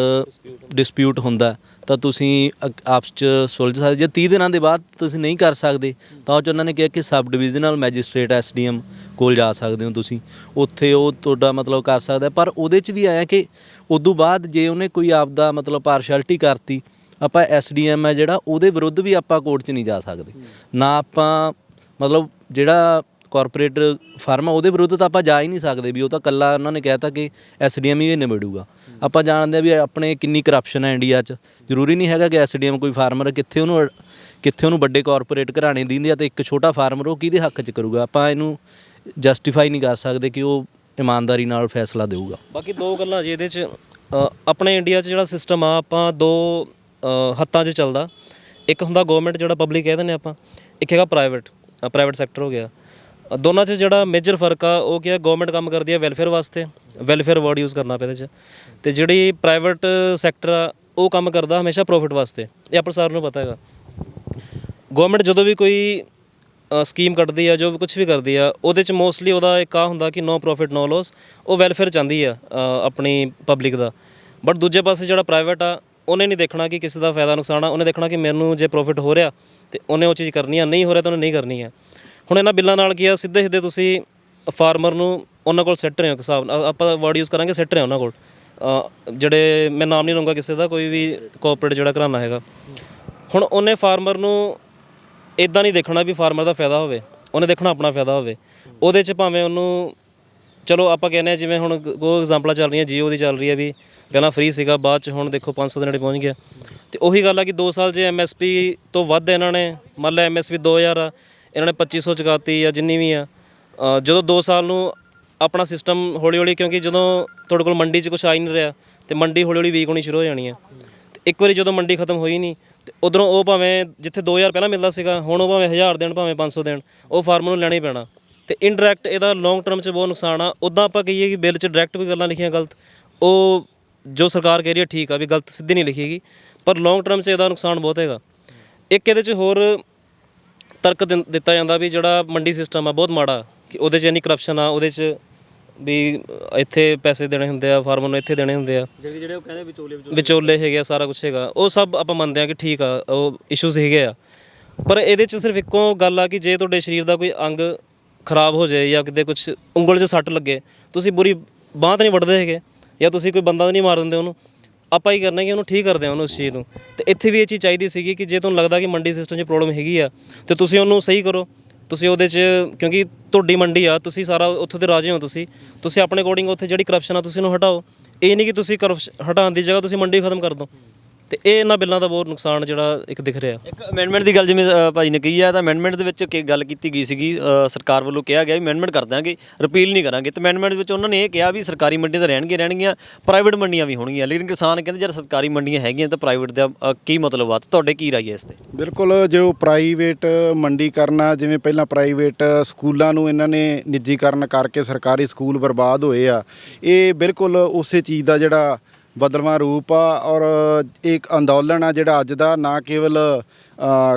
Speaker 1: ਡਿਸਪਿਊਟ ਹੁੰਦਾ ਤਾਂ ਤੁਸੀਂ ਆਪਸ 'ਚ ਸੁਲਝ ਸਕਦੇ। ਜੇ 30 ਦਿਨਾਂ ਦੇ ਬਾਅਦ ਤੁਸੀਂ ਨਹੀਂ ਕਰ ਸਕਦੇ ਤਾਂ ਉਹ 'ਚ ਉਹਨਾਂ ਨੇ ਕਿਹਾ ਕਿ ਸਬ ਡਿਵੀਜ਼ਨਲ ਮੈਜਿਸਟ੍ਰੇਟ SDM ਕੋਲ ਜਾ ਸਕਦੇ ਹੋ ਤੁਸੀਂ, ਉੱਥੇ ਉਹ ਤੁਹਾਡਾ ਮਤਲਬ ਕਰ ਸਕਦਾ। ਪਰ ਉਹਦੇ 'ਚ ਵੀ ਆਇਆ ਕਿ ਉਦੋਂ ਬਾਅਦ ਜੇ ਉਹਨੇ ਕੋਈ ਆਪਦਾ ਮਤਲਬ ਪਾਰਸ਼ੈਲਿਟੀ ਕਰਤੀ, ਆਪਾਂ SDM ਹੈ ਜਿਹੜਾ, ਉਹਦੇ ਵਿਰੁੱਧ ਵੀ ਆਪਾਂ ਕੋਰਟ 'ਚ ਨਹੀਂ ਜਾ ਸਕਦੇ ਨਾ। ਆਪਾਂ ਮਤਲਬ ਜਿਹੜਾ ਕਾਰਪੋਰੇਟ ਫਰਮ ਆ ਉਹਦੇ ਵਿਰੁੱਧ ਤਾਂ ਆਪਾਂ ਜਾ ਹੀ ਨਹੀਂ ਸਕਦੇ ਵੀ ਉਹ ਤਾਂ ਇਕੱਲਾ ਉਹਨਾਂ ਨੇ ਕਹਿਤਾ ਕਿ SDM ਹੀ ਨਿਬੜੂਗਾ। ਆਪਾਂ ਜਾਣਦੇ ਹਾਂ ਵੀ ਆਪਣੇ ਕਿੰਨੀ ਕਰਪਸ਼ਨ ਹੈ ਇੰਡੀਆ 'ਚ। ਜ਼ਰੂਰੀ ਨਹੀਂ ਹੈਗਾ ਕਿ SDM ਕੋਈ ਫਾਰਮਰ ਕਿੱਥੇ ਉਹਨੂੰ ਵੱਡੇ ਕਾਰਪੋਰੇਟ ਘਰਾਣੇ ਦਿੰਦੇ ਆ ਤੇ ਇੱਕ ਛੋਟਾ ਫਾਰਮਰ ਉਹ ਕਿਹਦੇ ਹੱਕ 'ਚ ਕਰੂਗਾ। ਆਪਾਂ ਇਹਨੂੰ ਜਸਟੀਫਾਈ ਨਹੀਂ ਕਰ ਸਕਦੇ ਕਿ ਉਹ ਇਮਾਨਦਾਰੀ ਨਾਲ ਫੈਸਲਾ ਦੇਊਗਾ।
Speaker 4: ਬਾਕੀ ਦੋ ਗੱਲਾਂ ਜੀ ਇਹਦੇ 'ਚ, ਆਪਣੇ ਇੰਡੀਆ 'ਚ ਜਿਹੜਾ ਸਿਸਟਮ ਆ, ਆਪਾਂ ਦੋ ਹੱਥਾਂ 'ਚ ਚੱਲਦਾ। ਇੱਕ ਹੁੰਦਾ ਗਵਰਨਮੈਂਟ, ਜਿਹੜਾ ਪਬਲਿਕ ਕਹਿ ਦਿੰਦੇ ਆਪਾਂ, ਇੱਕ ਹੈਗਾ ਪ੍ਰਾਈਵੇਟ ਸੈਕਟਰ ਹੋ ਗਿਆ। ਦੋਨਾਂ 'ਚ ਜਿਹੜਾ ਮੇਜਰ ਫਰਕ ਆ ਉਹ ਕੀ ਹੈ, ਗਵਰਨਮੈਂਟ ਕੰਮ ਕਰਦੀ ਹੈ ਵੈਲਫੇਅਰ ਵਾਸਤੇ, ਵੈਲਫੇਅਰ ਵਰਡ ਯੂਜ਼ ਕਰਨਾ ਪਿਆ ਇਹਦੇ 'ਚ, ਤੇ ਜਿਹੜੀ ਪ੍ਰਾਈਵੇਟ ਸੈਕਟਰ ਆ ਉਹ ਕੰਮ ਕਰਦਾ ਹਮੇਸ਼ਾ ਪ੍ਰੋਫਿਟ ਵਾਸਤੇ। ਇਹ ਆਪਾਂ ਸਾਰਿਆਂ ਨੂੰ ਪਤਾ ਹੈਗਾ। ਗਵਰਨਮੈਂਟ ਜਦੋਂ ਵੀ ਕੋਈ ਸਕੀਮ ਕੱਢਦੀ ਆ, ਜੋ ਵੀ ਕੁਝ ਵੀ ਕਰਦੀ ਆ, ਉਹਦੇ 'ਚ ਮੋਸਟਲੀ ਉਹਦਾ ਇੱਕ ਆ ਹੁੰਦਾ ਕਿ ਨੋ ਪ੍ਰੋਫਿਟ ਨੋ ਲੋਸ, ਉਹ ਵੈਲਫੇਅਰ ਚਾਹੁੰਦੀ ਆ ਆਪਣੀ ਪਬਲਿਕ ਦਾ। ਬਟ ਦੂਜੇ ਪਾਸੇ ਜਿਹੜਾ ਪ੍ਰਾਈਵੇਟ ਆ, ਉਹਨੇ ਨਹੀਂ ਦੇਖਣਾ ਕਿ ਕਿਸੇ ਦਾ ਫਾਇਦਾ ਨੁਕਸਾਨ ਆ, ਉਹਨੇ ਦੇਖਣਾ ਕਿ ਮੈਨੂੰ ਜੇ ਪ੍ਰੋਫਿਟ ਹੋ ਰਿਹਾ ਤੇ ਉਹਨੇ ਉਹ ਚੀਜ਼ ਕਰਨੀ ਆ, ਨਹੀਂ ਹੋ ਰਿਹਾ ਤਾਂ ਉਹਨੇ ਨਹੀਂ ਕਰਨੀ ਆ। ਹੁਣ ਇਹਨਾਂ ਬਿੱਲਾਂ ਨਾਲ ਕੀ ਆ, ਸਿੱਧੇ ਤੁਸੀਂ ਫਾਰਮਰ ਨੂੰ ਉਹਨਾਂ ਕੋਲ ਸਿੱਟ ਰਹੇ ਹੋ, ਹਿਸਾਬ ਨਾਲ ਆਪਾਂ ਵਰਡ ਯੂਜ਼ ਕਰਾਂਗੇ, ਸਿੱਟ ਰਹੇ ਉਹਨਾਂ ਕੋਲ, ਜਿਹੜੇ ਮੈਂ ਨਾਮ ਨਹੀਂ ਲਊਂਗਾ ਕਿਸੇ ਦਾ, ਕੋਈ ਵੀ ਕੋਆਪਰੇਟ ਜਿਹੜਾ ਘਰਾਨਾ ਹੈਗਾ। ਹੁਣ ਉਹਨੇ ਫਾਰਮਰ ਨੂੰ ਇੱਦਾਂ ਨਹੀਂ ਦੇਖਣਾ ਵੀ ਫਾਰਮਰ ਦਾ ਫਾਇਦਾ ਹੋਵੇ, ਉਹਨੇ ਦੇਖਣਾ ਆਪਣਾ ਫਾਇਦਾ ਹੋਵੇ। ਉਹਦੇ 'ਚ ਭਾਵੇਂ ਉਹਨੂੰ, ਚਲੋ ਆਪਾਂ ਕਹਿੰਦੇ ਹਾਂ ਜਿਵੇਂ ਹੁਣ ਉਹ ਐਗਜ਼ਾਮਪਲਾਂ ਚੱਲ ਰਹੀਆਂ, ਜੀਓ ਦੀ ਚੱਲ ਰਹੀ ਹੈ ਵੀ ਪਹਿਲਾਂ ਫ੍ਰੀ ਸੀਗਾ, ਬਾਅਦ 'ਚ ਹੁਣ ਦੇਖੋ 500 ਦੇ ਨੇੜੇ ਪਹੁੰਚ ਗਿਆ। ਤੇ ਉਹੀ ਗੱਲ ਆ ਕਿ 2 ਸਾਲ ਜੇ MSP ਤੋਂ ਵੱਧ ਇਹਨਾਂ ਨੇ, ਮੰਨ ਲਿਆ MSP 2000 ਆ, ਇਹਨਾਂ ਨੇ 2500 ਚੁਕਾਤੀ ਆ, ਜਿੰਨੀ ਵੀ ਆ। ਜਦੋਂ 2 ਸਾਲ ਨੂੰ ਆਪਣਾ ਸਿਸਟਮ ਹੌਲੀ ਕਿਉਂਕਿ ਜਦੋਂ ਤੁਹਾਡੇ ਕੋਲ ਮੰਡੀ 'ਚ ਕੁਛ ਆ ਹੀ ਨਹੀਂ ਰਿਹਾ ਤੇ ਮੰਡੀ ਹੌਲੀ ਵੀਕ ਹੋਣੀ ਸ਼ੁਰੂ ਹੋ ਜਾਣੀ ਆ। ਤੇ ਇੱਕ ਵਾਰੀ ਜਦੋਂ ਮੰਡੀ ਖਤਮ ਹੋਈ ਨਹੀਂ ਤੇ ਉਧਰੋਂ ਉਹ ਭਾਵੇਂ ਜਿੱਥੇ 2000 ਪਹਿਲਾਂ ਮਿਲਦਾ ਸੀਗਾ, ਹੁਣ ਉਹ ਭਾਵੇਂ 1000 ਦੇਣ, ਭਾਵੇਂ 500 ਦੇਣ, ਉਹ ਫਾਰਮਰ ਨੂੰ ਲੈਣਾ ਹੀ ਪੈਣਾ। ਤੇ ਇਨਡਾਇਰੈਕਟ ਇਹਦਾ ਲੌਂਗ ਟਰਮ 'ਚ ਬਹੁਤ ਨੁਕਸਾਨ ਆ। ਉੱਦਾਂ ਆਪਾਂ ਕਹੀਏ ਕਿ ਬਿੱਲ 'ਚ ਡਾਇਰੈਕਟ ਵੀ ਗੱਲਾਂ ਲਿਖੀਆਂ ਗਲਤ, ਉਹ ਜੋ ਸਰਕਾਰ ਕਹਿ ਰਹੀ ਹੈ ਠੀਕ ਆ ਵੀ ਗਲਤ ਸਿੱਧੀ ਨਹੀਂ ਲਿਖੀ ਹੈਗੀ, ਪਰ ਲੌਂਗ ਟਰਮ 'ਚ ਇਹਦਾ ਨੁਕਸਾਨ ਬਹੁਤ ਹੈਗਾ। ਇੱਕ ਇਹਦੇ 'ਚ ਹੋਰ ਤਰਕ ਦਿੱਤਾ ਜਾਂਦਾ ਵੀ ਜਿਹੜਾ ਮੰਡੀ ਸਿਸਟਮ ਆ ਬਹੁਤ ਮਾੜਾ, ਕਿ ਉਹਦੇ 'ਚ ਇੰਨੀ ਕਰਪਸ਼ਨ ਆ, ਉਹਦੇ 'ਚ ਵੀ ਇੱਥੇ ਪੈਸੇ ਦੇਣੇ ਹੁੰਦੇ ਆ ਫਾਰਮਰ ਨੂੰ, ਇੱਥੇ ਦੇਣੇ ਹੁੰਦੇ ਆ,
Speaker 2: ਜਿਹੜੇ ਉਹ ਕਹਿੰਦੇ
Speaker 4: ਵਿਚੋਲੇ ਹੈਗੇ ਆ, ਸਾਰਾ ਕੁਛ ਹੈਗਾ। ਉਹ ਸਭ ਆਪਾਂ ਮੰਨਦੇ ਆ ਕਿ ਠੀਕ ਆ, ਉਹ ਇਸ਼ੂਜ਼ ਹੈਗੇ ਆ, ਪਰ ਇਹਦੇ 'ਚ ਸਿਰਫ ਇੱਕੋ ਗੱਲ ਆ ਕਿ ਜੇ ਤੁਹਾਡੇ ਸਰੀਰ ਦਾ ਕੋਈ ਅੰਗ ਖਰਾਬ ਹੋ ਜਾਏ ਜਾਂ ਕਿਤੇ ਕੁਛ ਉਂਗਲ 'ਚ ਸੱਟ ਲੱਗੇ, ਤੁਸੀਂ ਬੁਰੀ ਬਾਂਹ ਤਾਂ ਨਹੀਂ ਵੱਢਦੇ ਹੈਗੇ ਜਾਂ ਤੁਸੀਂ ਕੋਈ ਬੰਦਾ ਤਾਂ ਨਹੀਂ ਮਾਰ ਦਿੰਦੇ ਉਹਨੂੰ, ਆਪਾਂ ਹੀ ਕਰਨਾ ਕਿ ਉਹਨੂੰ ਠੀਕ ਕਰਦੇ ਹਾਂ ਉਹਨੂੰ ਉਸ ਚੀਜ਼ ਨੂੰ। ਤੇ ਇੱਥੇ ਵੀ ਇਹ ਚੀਜ਼ ਚਾਹੀਦੀ ਸੀਗੀ ਕਿ ਜੇ ਤੁਹਾਨੂੰ ਲੱਗਦਾ ਕਿ ਮੰਡੀ ਸਿਸਟਮ 'ਚ ਪ੍ਰੋਬਲਮ ਹੈਗੀ ਆ ਤੇ ਤੁਸੀਂ ਉਹਨੂੰ ਸਹੀ ਕਰੋ। ਤੁਸੀਂ ਉਹਦੇ 'ਚ, ਕਿਉਂਕਿ ਤੁਹਾਡੀ ਮੰਡੀ ਆ, ਤੁਸੀਂ ਸਾਰਾ ਉੱਥੋਂ ਦੇ ਰਾਜੇ ਹੋ, ਤੁਸੀਂ ਆਪਣੇ ਅਕੋਰਡਿੰਗ ਉੱਥੇ ਜਿਹੜੀ ਕਰਪਸ਼ਨ ਆ ਤੁਸੀਂ ਉਹਨੂੰ ਹਟਾਓ। ਇਹ ਨਹੀਂ ਕਿ ਤੁਸੀਂ ਕਰਪਸ਼ਨ ਹਟਾਉਣ ਦੀ ਜਗ੍ਹਾ ਤੁਸੀਂ ਮੰਡੀ ਖਤਮ ਕਰ ਦਿਓ। ਤੇ ਇਹ ਇਹਨਾਂ ਬਿੱਲਾਂ ਦਾ ਬਹੁਤ ਨੁਕਸਾਨ ਜਿਹੜਾ ਇੱਕ ਦਿਖ ਰਿਹਾ।
Speaker 2: ਇੱਕ ਅਮੈਂਡਮੈਂਟ ਦੀ ਗੱਲ ਜਿਵੇਂ ਭਾਜੀ ਨੇ ਕਹੀ ਹੈ, ਤਾਂ ਅਮੈਂਡਮੈਂਟ ਦੇ ਵਿੱਚ ਕੀ ਗੱਲ ਕੀਤੀ ਗਈ ਸੀਗੀ, ਸਰਕਾਰ ਵੱਲੋਂ ਕਿਹਾ ਗਿਆ ਵੀ ਅਮੈਂਡਮੈਂਟ ਕਰ ਦਾਂਗੇ, ਰਿਪੀਲ ਨਹੀਂ ਕਰਾਂਗੇ। ਤੇ ਅਮੈਂਡਮੈਂਟ ਵਿੱਚ ਉਹਨਾਂ ਨੇ ਇਹ ਕਿਹਾ ਵੀ ਸਰਕਾਰੀ ਮੰਡੀਆਂ ਤਾਂ ਰਹਿਣਗੀਆਂ, ਪ੍ਰਾਈਵੇਟ ਮੰਡੀਆਂ ਵੀ ਹੋਣਗੀਆਂ। ਲੇਕਿਨ ਕਿਸਾਨ ਕਹਿੰਦੇ ਜਦ ਸਰਕਾਰੀ ਮੰਡੀਆਂ ਹੈਗੀਆਂ ਤਾਂ ਪ੍ਰਾਈਵੇਟ ਦਾ ਕੀ ਮਤਲਬ ਆ? ਤੁਹਾਡੇ ਕੀ ਰਾਏ ਹੈ ਇਸ 'ਤੇ?
Speaker 3: ਬਿਲਕੁਲ, ਜੋ ਪ੍ਰਾਈਵੇਟ ਮੰਡੀ ਕਰਨਾ, ਜਿਵੇਂ ਪਹਿਲਾਂ ਪ੍ਰਾਈਵੇਟ ਸਕੂਲਾਂ ਨੂੰ ਇਹਨਾਂ ਨੇ ਨਿੱਜੀਕਰਨ ਕਰਕੇ ਸਰਕਾਰੀ ਸਕੂਲ ਬਰਬਾਦ ਹੋਏ ਆ, ਇਹ ਬਿਲਕੁਲ ਉਸੇ ਚੀਜ਼ ਦਾ ਜਿਹੜਾ ਬਦਲਵਾਂ ਰੂਪ ਆ। ਔਰ ਇੱਕ ਅੰਦੋਲਨ ਆ ਜਿਹੜਾ ਅੱਜ ਦਾ, ਨਾ ਕੇਵਲ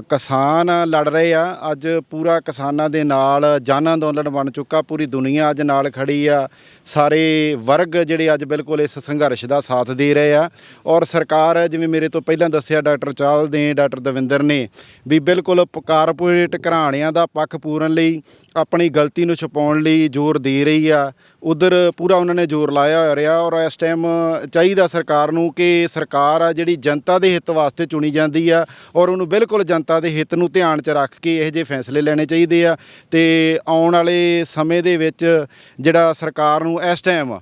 Speaker 3: ਕਿਸਾਨ ਲੜ ਰਹੇ ਆ, ਅੱਜ ਪੂਰਾ ਕਿਸਾਨਾਂ ਦੇ ਨਾਲ ਜਨ ਅੰਦੋਲਨ ਬਣ ਚੁੱਕਾ, ਪੂਰੀ ਦੁਨੀਆ ਅੱਜ ਨਾਲ ਖੜੀ ਆ, ਸਾਰੇ ਵਰਗ ਜਿਹੜੇ ਅੱਜ ਬਿਲਕੁਲ ਇਸ ਸੰਘਰਸ਼ ਦਾ ਸਾਥ ਦੇ ਰਹੇ ਆ। ਔਰ ਸਰਕਾਰ, ਜਿਵੇਂ ਮੇਰੇ ਤੋਂ ਪਹਿਲਾਂ ਦੱਸਿਆ ਡਾਕਟਰ ਚਾਹਲ ਨੇ, ਡਾਕਟਰ ਦਵਿੰਦਰ ਨੇ, ਵੀ ਬਿਲਕੁਲ ਕਾਰਪੋਰੇਟ ਘਰਾਣਿਆਂ ਦਾ ਪੱਖ ਪੂਰਨ ਲਈ, ਆਪਣੀ ਗਲਤੀ ਨੂੰ ਛੁਪਾਉਣ ਲਈ ਜ਼ੋਰ ਦੇ ਰਹੀ ਆ। ਉਧਰ ਪੂਰਾ ਉਹਨਾਂ ਨੇ ਜ਼ੋਰ ਲਾਇਆ ਹੋਇਆ ਰਿਹਾ। ਔਰ ਇਸ ਟਾਈਮ ਚਾਹੀਦਾ ਸਰਕਾਰ ਨੂੰ ਕਿ ਸਰਕਾਰ ਆ ਜਿਹੜੀ ਜਨਤਾ ਦੇ ਹਿੱਤ ਵਾਸਤੇ ਚੁਣੀ ਜਾਂਦੀ ਆ, ਔਰ ਉਹਨੂੰ ਬਿਲਕੁਲ ਜਨਤਾ ਦੇ ਹਿੱਤ ਨੂੰ ਧਿਆਨ 'ਚ ਰੱਖ ਕੇ ਇਹੋ ਜਿਹੇ ਫੈਸਲੇ ਲੈਣੇ ਚਾਹੀਦੇ ਆ। ਤੇ ਆਉਣ ਵਾਲੇ ਸਮੇਂ ਦੇ ਵਿੱਚ ਜਿਹੜਾ ਸਰਕਾਰ ਨੂੰ ਇਸ ਟਾਈਮ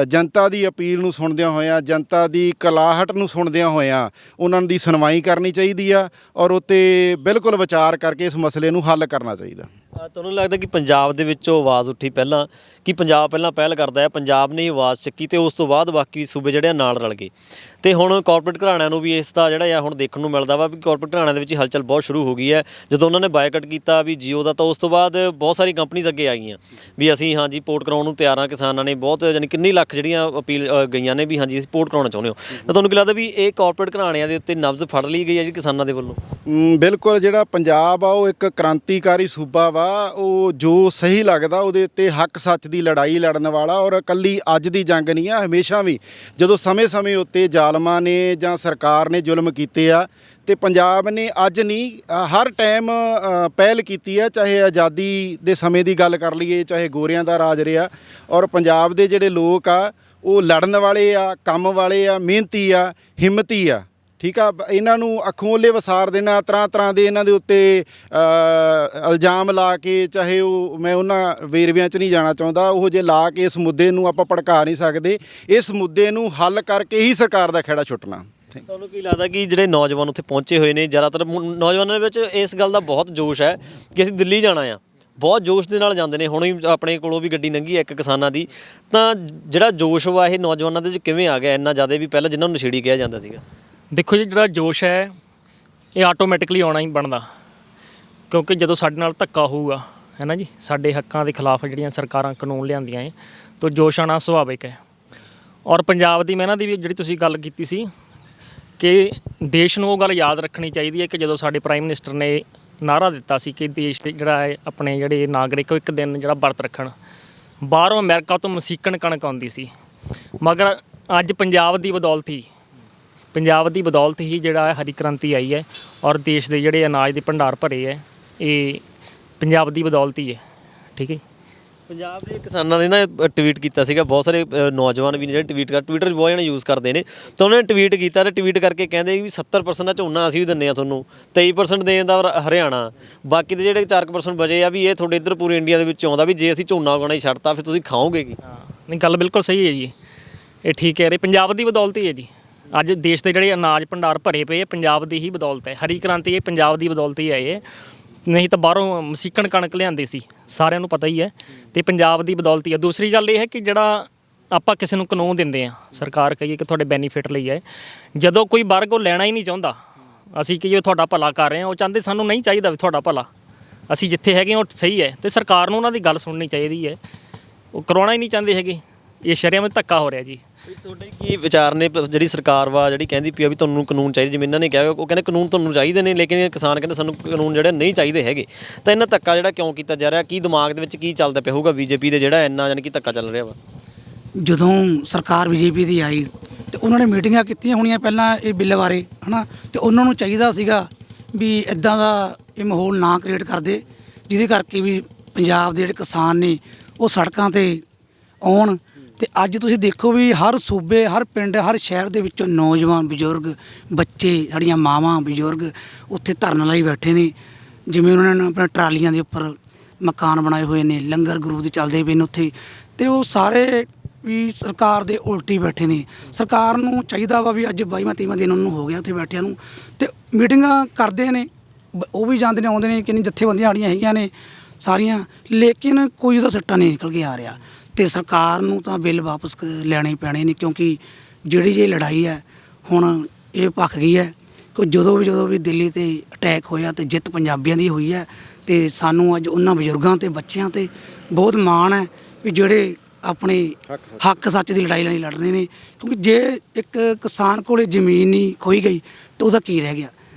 Speaker 3: ਜਨਤਾ ਦੀ ਅਪੀਲ ਨੂੰ ਸੁਣਦਿਆਂ ਹੋਇਆਂ, ਜਨਤਾ ਦੀ ਕਲਾਹਟ ਨੂੰ ਸੁਣਦਿਆਂ ਹੋਇਆਂ ਉਹਨਾਂ ਦੀ ਸੁਣਵਾਈ ਕਰਨੀ ਚਾਹੀਦੀ ਆ, ਔਰ ਉੱਤੇ ਬਿਲਕੁਲ ਵਿਚਾਰ ਕਰਕੇ ਇਸ ਮਸਲੇ ਨੂੰ ਹੱਲ ਕਰਨਾ ਚਾਹੀਦਾ।
Speaker 2: ਤੁਹਾਨੂੰ ਲੱਗਦਾ ਕਿ ਪੰਜਾਬ ਦੇ ਵਿੱਚੋਂ ਆਵਾਜ਼ ਉੱਠੀ ਪਹਿਲਾਂ, ਕਿ ਪੰਜਾਬ ਪਹਿਲਾਂ ਪਹਿਲ ਕਰਦਾ ਹੈ, ਪੰਜਾਬ ਨੇ ਹੀ ਆਵਾਜ਼ ਚੱਕੀ ਤੇ ਉਸ ਤੋਂ ਬਾਅਦ ਬਾਕੀ ਸੂਬੇ ਜਿਹੜੇ ਨਾਲ ਰਲ ਗਏ? ਤੇ ਹੁਣ ਕਾਰਪੋਰੇਟ ਘਰਾਣਿਆਂ ਨੂੰ ਵੀ ਇਸ ਦਾ ਜਿਹੜਾ ਆ ਹੁਣ ਦੇਖਣ ਨੂੰ ਮਿਲਦਾ ਵਾ ਵੀ ਕਾਰਪੋਰੇਟ ਘਰਾਣਿਆਂ ਦੇ ਵਿੱਚ ਹਲਚਲ ਬਹੁਤ ਸ਼ੁਰੂ ਹੋ ਗਈ ਹੈ। ਜਦੋਂ ਉਹਨਾਂ ਨੇ ਬਾਈਕਾਟ ਕੀਤਾ ਵੀ ਜੀਓ ਦਾ, ਤਾਂ ਉਸ ਤੋਂ ਬਾਅਦ ਬਹੁਤ ਸਾਰੀ ਕੰਪਨੀਜ਼ ਅੱਗੇ ਆ ਗਈਆਂ ਵੀ ਅਸੀਂ ਹਾਂਜੀ ਪੋਰਟ ਕਰਾਉਣ ਨੂੰ ਤਿਆਰ ਹਾਂ। ਕਿਸਾਨਾਂ ਨੇ ਬਹੁਤ, ਯਾਨੀ ਕਿੰਨੀ ਲੱਖ ਜਿਹੜੀਆਂ ਅਪੀਲ ਗਈਆਂ ਨੇ ਵੀ ਹਾਂਜੀ ਅਸੀਂ ਪੋਰਟ ਕਰਾਉਣਾ ਚਾਹੁੰਦੇ ਹੋ। ਤਾਂ ਤੁਹਾਨੂੰ ਕੀ ਲੱਗਦਾ ਵੀ ਇਹ ਕਾਰਪੋਰੇਟ ਘਰਾਣਿਆਂ ਦੇ ਉੱਤੇ ਨਬਜ਼ ਫੜ ਲਈ ਗਈ ਹੈ ਜੀ ਕਿਸਾਨਾਂ ਦੇ ਵੱਲੋਂ?
Speaker 3: ਬਿਲਕੁਲ, ਜਿਹੜਾ ਪੰਜਾਬ ਆ ਉਹ ਇੱਕ ਕ੍ਰਾਂਤੀਕਾਰੀ ਸੂਬਾ ਵਾ, ਉਹ ਜੋ ਸਹੀ ਲੱਗਦਾ ਉਹਦੇ ਉੱਤੇ ਹੱਕ ਸੱਚ ਦੀ ਲੜਾਈ ਲੜਨ ਵਾਲਾ। ਔਰ ਇਕੱਲੀ ਅੱਜ ਦੀ ਜੰਗ ਨਹੀਂ ਆ, ਹਮੇਸ਼ਾ ਵੀ ਜਦੋਂ ਸਮੇਂ-ਸਮੇਂ ਉੱਤੇ ਜ਼ਾਲਮਾਂ ਨੇ ਜਾਂ ਸਰਕਾਰ ਨੇ ਜ਼ੁਲਮ ਕੀਤੇ ਆ, ਤੇ ਪੰਜਾਬ ਨੇ ਅੱਜ ਨਹੀਂ ਹਰ ਟਾਈਮ ਪਹਿਲ ਕੀਤੀ ਆ। ਚਾਹੇ ਆਜ਼ਾਦੀ ਦੇ ਸਮੇਂ ਦੀ ਗੱਲ ਕਰ ਲਈਏ, ਚਾਹੇ ਗੋਰਿਆਂ ਦਾ ਰਾਜ ਰਿਹਾ। ਔਰ ਪੰਜਾਬ ਦੇ ਜਿਹੜੇ ਲੋਕ ਆ ਉਹ ਲੜਨ ਵਾਲੇ ਆ, ਕੰਮ ਵਾਲੇ ਆ, ਮਿਹਨਤੀ ਆ, ਹਿੰਮਤੀ ਆ। ਠੀਕ ਆ, ਇਹਨਾਂ ਨੂੰ ਅੱਖੋਂ ਓਲੇ ਵਸਾਰ ਦੇਣਾ, ਤਰ੍ਹਾਂ ਤਰ੍ਹਾਂ ਦੇ ਇਹਨਾਂ ਦੇ ਉੱਤੇ ਇਲਜ਼ਾਮ ਲਾ ਕੇ, ਚਾਹੇ ਉਹ, ਮੈਂ ਉਹਨਾਂ ਵੇਰਵਿਆਂ 'ਚ ਨਹੀਂ ਜਾਣਾ ਚਾਹੁੰਦਾ, ਉਹ ਜੇ ਲਾ ਕੇ ਇਸ ਮੁੱਦੇ ਨੂੰ ਆਪਾਂ ਭੜਕਾ ਨਹੀਂ ਸਕਦੇ। ਇਸ ਮੁੱਦੇ ਨੂੰ ਹੱਲ ਕਰਕੇ ਹੀ ਸਰਕਾਰ ਦਾ ਖਹਿੜਾ ਛੁੱਟਣਾ।
Speaker 2: ਤੁਹਾਨੂੰ ਕੀ ਲੱਗਦਾ ਕਿ ਜਿਹੜੇ ਨੌਜਵਾਨ ਉੱਥੇ ਪਹੁੰਚੇ ਹੋਏ ਨੇ, ਜ਼ਿਆਦਾਤਰ ਨੌਜਵਾਨਾਂ ਦੇ ਵਿੱਚ ਇਸ ਗੱਲ ਦਾ ਬਹੁਤ ਜੋਸ਼ ਹੈ ਕਿ ਅਸੀਂ ਦਿੱਲੀ ਜਾਣਾ ਆ, ਬਹੁਤ ਜੋਸ਼ ਦੇ ਨਾਲ ਜਾਂਦੇ ਨੇ। ਹੁਣ ਹੀ ਆਪਣੇ ਕੋਲੋਂ ਵੀ ਗੱਡੀ ਲੰਘੀ ਹੈ ਇੱਕ ਕਿਸਾਨਾਂ ਦੀ, ਤਾਂ ਜਿਹੜਾ ਜੋਸ਼ ਵਾ ਇਹ ਨੌਜਵਾਨਾਂ ਦੇ ਵਿੱਚ ਕਿਵੇਂ ਆ ਗਿਆ ਇੰਨਾ ਜ਼ਿਆਦਾ ਵੀ ਪਹਿਲਾਂ ਜਿਨ੍ਹਾਂ ਨੂੰ ਨਸ਼ੇੜੀ ਕਿਹਾ ਜਾਂਦਾ ਸੀਗਾ?
Speaker 5: ਦੇਖੋ ਜੀ, ਜਿਹੜਾ ਜੋਸ਼ ਹੈ ਇਹ ਆਟੋਮੈਟਿਕਲੀ ਆਉਣਾ ਹੀ ਬਣਦਾ, ਕਿਉਂਕਿ ਜਦੋਂ ਸਾਡੇ ਨਾਲ ਧੱਕਾ ਹੋਊਗਾ, ਹੈ ਨਾ ਜੀ, ਸਾਡੇ ਹੱਕਾਂ ਦੇ ਖਿਲਾਫ ਜਿਹੜੀਆਂ ਸਰਕਾਰਾਂ ਕਾਨੂੰਨ ਲਿਆਂਦੀਆਂ ਹੈ, ਤਾਂ ਜੋਸ਼ ਆਉਣਾ ਸੁਭਾਵਿਕ ਹੈ। ਔਰ ਪੰਜਾਬ ਦੀ ਮਿਹਨਤ ਦੀ ਵੀ ਜਿਹੜੀ ਤੁਸੀਂ ਗੱਲ ਕੀਤੀ ਸੀ ਕਿ ਦੇਸ਼ ਨੂੰ ਉਹ ਗੱਲ ਯਾਦ ਰੱਖਣੀ ਚਾਹੀਦੀ ਹੈ ਕਿ ਜਦੋਂ ਸਾਡੇ ਪ੍ਰਾਈਮ ਮਿਨਿਸਟਰ ਨੇ ਨਾਅਰਾ ਦਿੱਤਾ ਸੀ ਕਿ ਦੇਸ਼ ਜਿਹੜਾ ਹੈ ਆਪਣੇ ਜਿਹੜੇ ਨਾਗਰਿਕ ਇੱਕ ਦਿਨ ਜਿਹੜਾ ਵਰਤ ਰੱਖਣ, ਬਾਹਰੋਂ ਅਮਰੀਕਾ ਤੋਂ ਮਸੀਕਣ ਕਣਕ ਆਉਂਦੀ ਸੀ, ਮਗਰ ਅੱਜ ਪੰਜਾਬ ਦੀ ਬਦੌਲਤ ਹੀ ਜਿਹੜਾ ਹਰੀ ਕ੍ਰਾਂਤੀ ਆਈ ਹੈ ਔਰ ਦੇਸ਼ ਦੇ ਜਿਹੜੇ ਅਨਾਜ ਦੇ ਭੰਡਾਰ ਭਰੇ ਹੈ, ਇਹ ਪੰਜਾਬ ਦੀ ਬਦੌਲਤ ਹੀ ਹੈ। ਠੀਕ ਹੈ ਜੀ।
Speaker 2: ਪੰਜਾਬ ਦੇ ਕਿਸਾਨਾਂ ਨੇ ਨਾ ਟਵੀਟ ਕੀਤਾ ਸੀਗਾ, ਬਹੁਤ ਸਾਰੇ ਨੌਜਵਾਨ ਵੀ ਨੇ ਜਿਹੜੇ ਟਵਿੱਟਰ ਬਹੁਤ ਜਣੇ ਯੂਜ਼ ਕਰਦੇ ਨੇ, ਤਾਂ ਉਹਨਾਂ ਨੇ ਟਵੀਟ ਕੀਤਾ ਤੇ ਟਵੀਟ ਕਰਕੇ ਕਹਿੰਦੇ ਵੀ 70% ਦਾ ਝੋਨਾ ਅਸੀਂ ਵੀ ਦਿੰਦੇ ਹਾਂ ਤੁਹਾਨੂੰ, 23% ਦੇ ਦਿੰਦਾ ਹਰਿਆਣਾ, ਬਾਕੀ ਦੇ ਜਿਹੜੇ 4% ਬਚੇ ਆ ਵੀ ਇਹ ਤੁਹਾਡੇ ਇੱਧਰ ਪੂਰੇ ਇੰਡੀਆ ਦੇ ਵਿੱਚ ਆਉਂਦਾ ਵੀ ਜੇ ਅਸੀਂ ਝੋਨਾ ਉਗਾਉਣਾ ਹੀ ਛੱਡਤਾ ਫਿਰ ਤੁਸੀਂ ਖਾਓਗੇ ਕੀ?
Speaker 5: ਨਹੀਂ, ਗੱਲ ਬਿਲਕੁਲ ਸਹੀ ਹੈ ਜੀ, ਇਹ ਠੀਕ ਕਹਿ ਰਹੇ, ਪੰਜਾਬ ਦੀ ਬਦੌਲਤ ਹੀ ਹੈ ਜੀ। ਅੱਜ ਦੇਸ਼ ਦੇ ਜਿਹੜੇ ਅਨਾਜ ਭੰਡਾਰ ਭਰੇ ਪਏ ਪੰਜਾਬ ਦੀ ਹੀ ਬਦੌਲਤ ਹੈ। ਹਰੀ ਕ੍ਰਾਂਤੀ ਇਹ ਪੰਜਾਬ ਦੀ ਬਦੌਲਤ ਹੀ ਹੈ, ਇਹ ਨਹੀਂ ਤਾਂ ਬਾਹਰੋਂ ਮਸੀਕਣ ਕਣਕ ਲਿਆਂਦੀ ਸੀ, ਸਾਰਿਆਂ ਨੂੰ ਪਤਾ ਹੀ ਹੈ, ਤੇ ਪੰਜਾਬ ਦੀ ਬਦੌਲਤ ਹੀ ਹੈ। ਦੂਸਰੀ ਗੱਲ ਇਹ ਹੈ ਕਿ ਜਿਹੜਾ ਆਪਾਂ ਕਿਸੇ ਨੂੰ ਕਾਨੂੰਨ ਦਿੰਦੇ ਹਾਂ, ਸਰਕਾਰ ਕਹੀਏ ਕਿ ਤੁਹਾਡੇ ਬੈਨੀਫਿਟ ਲਈ ਹੈ, ਜਦੋਂ ਕੋਈ ਵਰਗ ਉਹ ਲੈਣਾ ਹੀ ਨਹੀਂ ਚਾਹੁੰਦਾ, ਅਸੀਂ ਕਹੀਏ ਤੁਹਾਡਾ ਭਲਾ ਕਰ ਰਹੇ ਹਾਂ, ਉਹ ਚਾਹੁੰਦੇ ਸਾਨੂੰ ਨਹੀਂ ਚਾਹੀਦਾ ਵੀ ਤੁਹਾਡਾ ਭਲਾ, ਅਸੀਂ ਜਿੱਥੇ ਹੈਗੇ ਉਹ ਸਹੀ ਹੈ, ਤੇ ਸਰਕਾਰ ਨੂੰ ਉਹਨਾਂ ਦੀ ਗੱਲ ਸੁਣਨੀ ਚਾਹੀਦੀ ਹੈ। ਉਹ ਕਰਵਾਉਣਾ ਹੀ ਨਹੀਂ ਚਾਹੁੰਦੇ ਹੈਗੇ, ਇਹ ਸ਼ਰੇਆਮ ਧੱਕਾ ਹੋ ਰਿਹਾ ਜੀ।
Speaker 2: ਤੁਹਾਡੇ ਕੀ ਵਿਚਾਰ ਨੇ ਜਿਹੜੀ ਸਰਕਾਰ ਵਾ ਜਿਹੜੀ ਕਹਿੰਦੀ ਪਈ ਆ ਵੀ ਤੁਹਾਨੂੰ ਕਾਨੂੰਨ ਚਾਹੀਦੇ, ਜਿਵੇਂ ਇਹਨਾਂ ਨੇ ਕਿਹਾ ਉਹ ਕਹਿੰਦੇ ਕਾਨੂੰਨ ਤੁਹਾਨੂੰ ਚਾਹੀਦੇ ਨੇ, ਲੇਕਿਨ ਕਿਸਾਨ ਕਹਿੰਦੇ ਸਾਨੂੰ ਕਾਨੂੰਨ ਜਿਹੜੇ ਨਹੀਂ ਚਾਹੀਦੇ ਹੈਗੇ। ਤਾਂ ਇਹਨਾਂ ਧੱਕਾ ਜਿਹੜਾ ਕਿਉਂ ਕੀਤਾ ਜਾ ਰਿਹਾ, ਕੀ ਦਿਮਾਗ ਦੇ ਵਿੱਚ ਕੀ ਚੱਲਦਾ ਪਿਆ ਹੋਊਗਾ ਬੀਜੇਪੀ ਦੇ ਜਿਹੜਾ ਇੰਨਾ ਯਾਨੀ ਕਿ ਧੱਕਾ ਚੱਲ ਰਿਹਾ ਵਾ?
Speaker 6: ਜਦੋਂ ਸਰਕਾਰ ਬੀਜੇਪੀ ਦੀ ਆਈ ਤੇ ਉਹਨਾਂ ਨੇ ਮੀਟਿੰਗਾਂ ਕੀਤੀਆਂ ਹੋਣੀਆਂ ਪਹਿਲਾਂ ਇਹ ਬਿੱਲ ਬਾਰੇ, ਹਨਾ, ਤੇ ਉਹਨਾਂ ਨੂੰ ਚਾਹੀਦਾ ਸੀਗਾ ਵੀ ਇਦਾਂ ਦਾ ਇਹ ਮਾਹੌਲ ਨਾ ਕ੍ਰੀਏਟ ਕਰਦੇ ਜਿਹਦੇ ਕਰਕੇ ਵੀ ਪੰਜਾਬ ਦੇ ਜਿਹੜੇ ਕਿਸਾਨ ਨੇ ਉਹ ਸੜਕਾਂ ਤੇ ਆਉਣ। ਤੇ ਅੱਜ ਤੁਸੀਂ ਦੇਖੋ ਵੀ ਹਰ ਸੂਬੇ, ਹਰ ਪਿੰਡ, ਹਰ ਸ਼ਹਿਰ ਦੇ ਵਿੱਚੋਂ ਨੌਜਵਾਨ, ਬਜ਼ੁਰਗ, ਬੱਚੇ, ਸਾਡੀਆਂ ਮਾਵਾਂ, ਬਜ਼ੁਰਗ ਉੱਥੇ ਧਰਨਾ ਲਈ ਬੈਠੇ ਨੇ। ਜਿਵੇਂ ਉਹਨਾਂ ਨੇ ਆਪਣੇ ਟਰਾਲੀਆਂ ਦੇ ਉੱਪਰ ਮਕਾਨ ਬਣਾਏ ਹੋਏ ਨੇ, ਲੰਗਰ ਗੁਰੂ ਦੇ ਚੱਲਦੇ ਪਏ ਨੇ ਉੱਥੇ, ਤੇ ਉਹ ਸਾਰੇ ਵੀ ਸਰਕਾਰ ਦੇ ਉਲਟੀ ਬੈਠੇ ਨੇ। ਸਰਕਾਰ ਨੂੰ ਚਾਹੀਦਾ ਵਾ ਵੀ ਅੱਜ 22ਵਾਂ 23ਵਾਂ ਦਿਨ ਉਹਨਾਂ ਨੂੰ ਹੋ ਗਿਆ ਉੱਥੇ ਬੈਠਿਆਂ ਨੂੰ, ਤੇ ਮੀਟਿੰਗਾਂ ਕਰਦੇ ਨੇ, ਉਹ ਵੀ ਜਾਂਦੇ ਨੇ ਆਉਂਦੇ ਨੇ, ਕਿੰਨੀ ਜਥੇਬੰਦੀਆਂ ਸਾਡੀਆਂ ਹੈਗੀਆਂ ਨੇ ਸਾਰੀਆਂ, ਲੇਕਿਨ ਕੋਈ ਉਹਦਾ ਸਿੱਟਾ ਨਹੀਂ ਨਿਕਲ ਕੇ ਆ ਰਿਹਾ। ਤੇ ਸਰਕਾਰ ਨੂੰ ਤਾਂ ਬਿੱਲ ਵਾਪਸ ਲੈਣੇ ਪੈਣੇ ਨੇ, ਕਿਉਂਕਿ ਜਿਹੜੀ ਇਹ ਲੜਾਈ ਹੈ ਹੁਣ ਇਹ ਭੱਖ ਗਈ ਹੈ ਕਿ ਜਦੋਂ ਵੀ ਦਿੱਲੀ ਤੇ ਅਟੈਕ ਹੋਇਆ ਤੇ ਜਿੱਤ ਪੰਜਾਬੀਆਂ ਦੀ ਹੋਈ ਹੈ। ਤੇ ਸਾਨੂੰ ਅੱਜ ਉਹਨਾਂ ਬਜ਼ੁਰਗਾਂ ਤੇ ਬੱਚਿਆਂ ਤੇ ਬਹੁਤ ਮਾਣ ਹੈ ਵੀ ਜਿਹੜੇ ਆਪਣੇ ਹੱਕ ਸੱਚ ਦੀ ਲੜਾਈ ਲੜ ਰਹੇ ਨੇ। ਕਿਉਂਕਿ ਜੇ ਇੱਕ ਕਿਸਾਨ ਕੋਲੇ ਜ਼ਮੀਨ ਨਹੀਂ ਖੋਈ ਗਈ ਤਾਂ ਉਹਦਾ ਕੀ ਰਹਿ ਗਿਆ?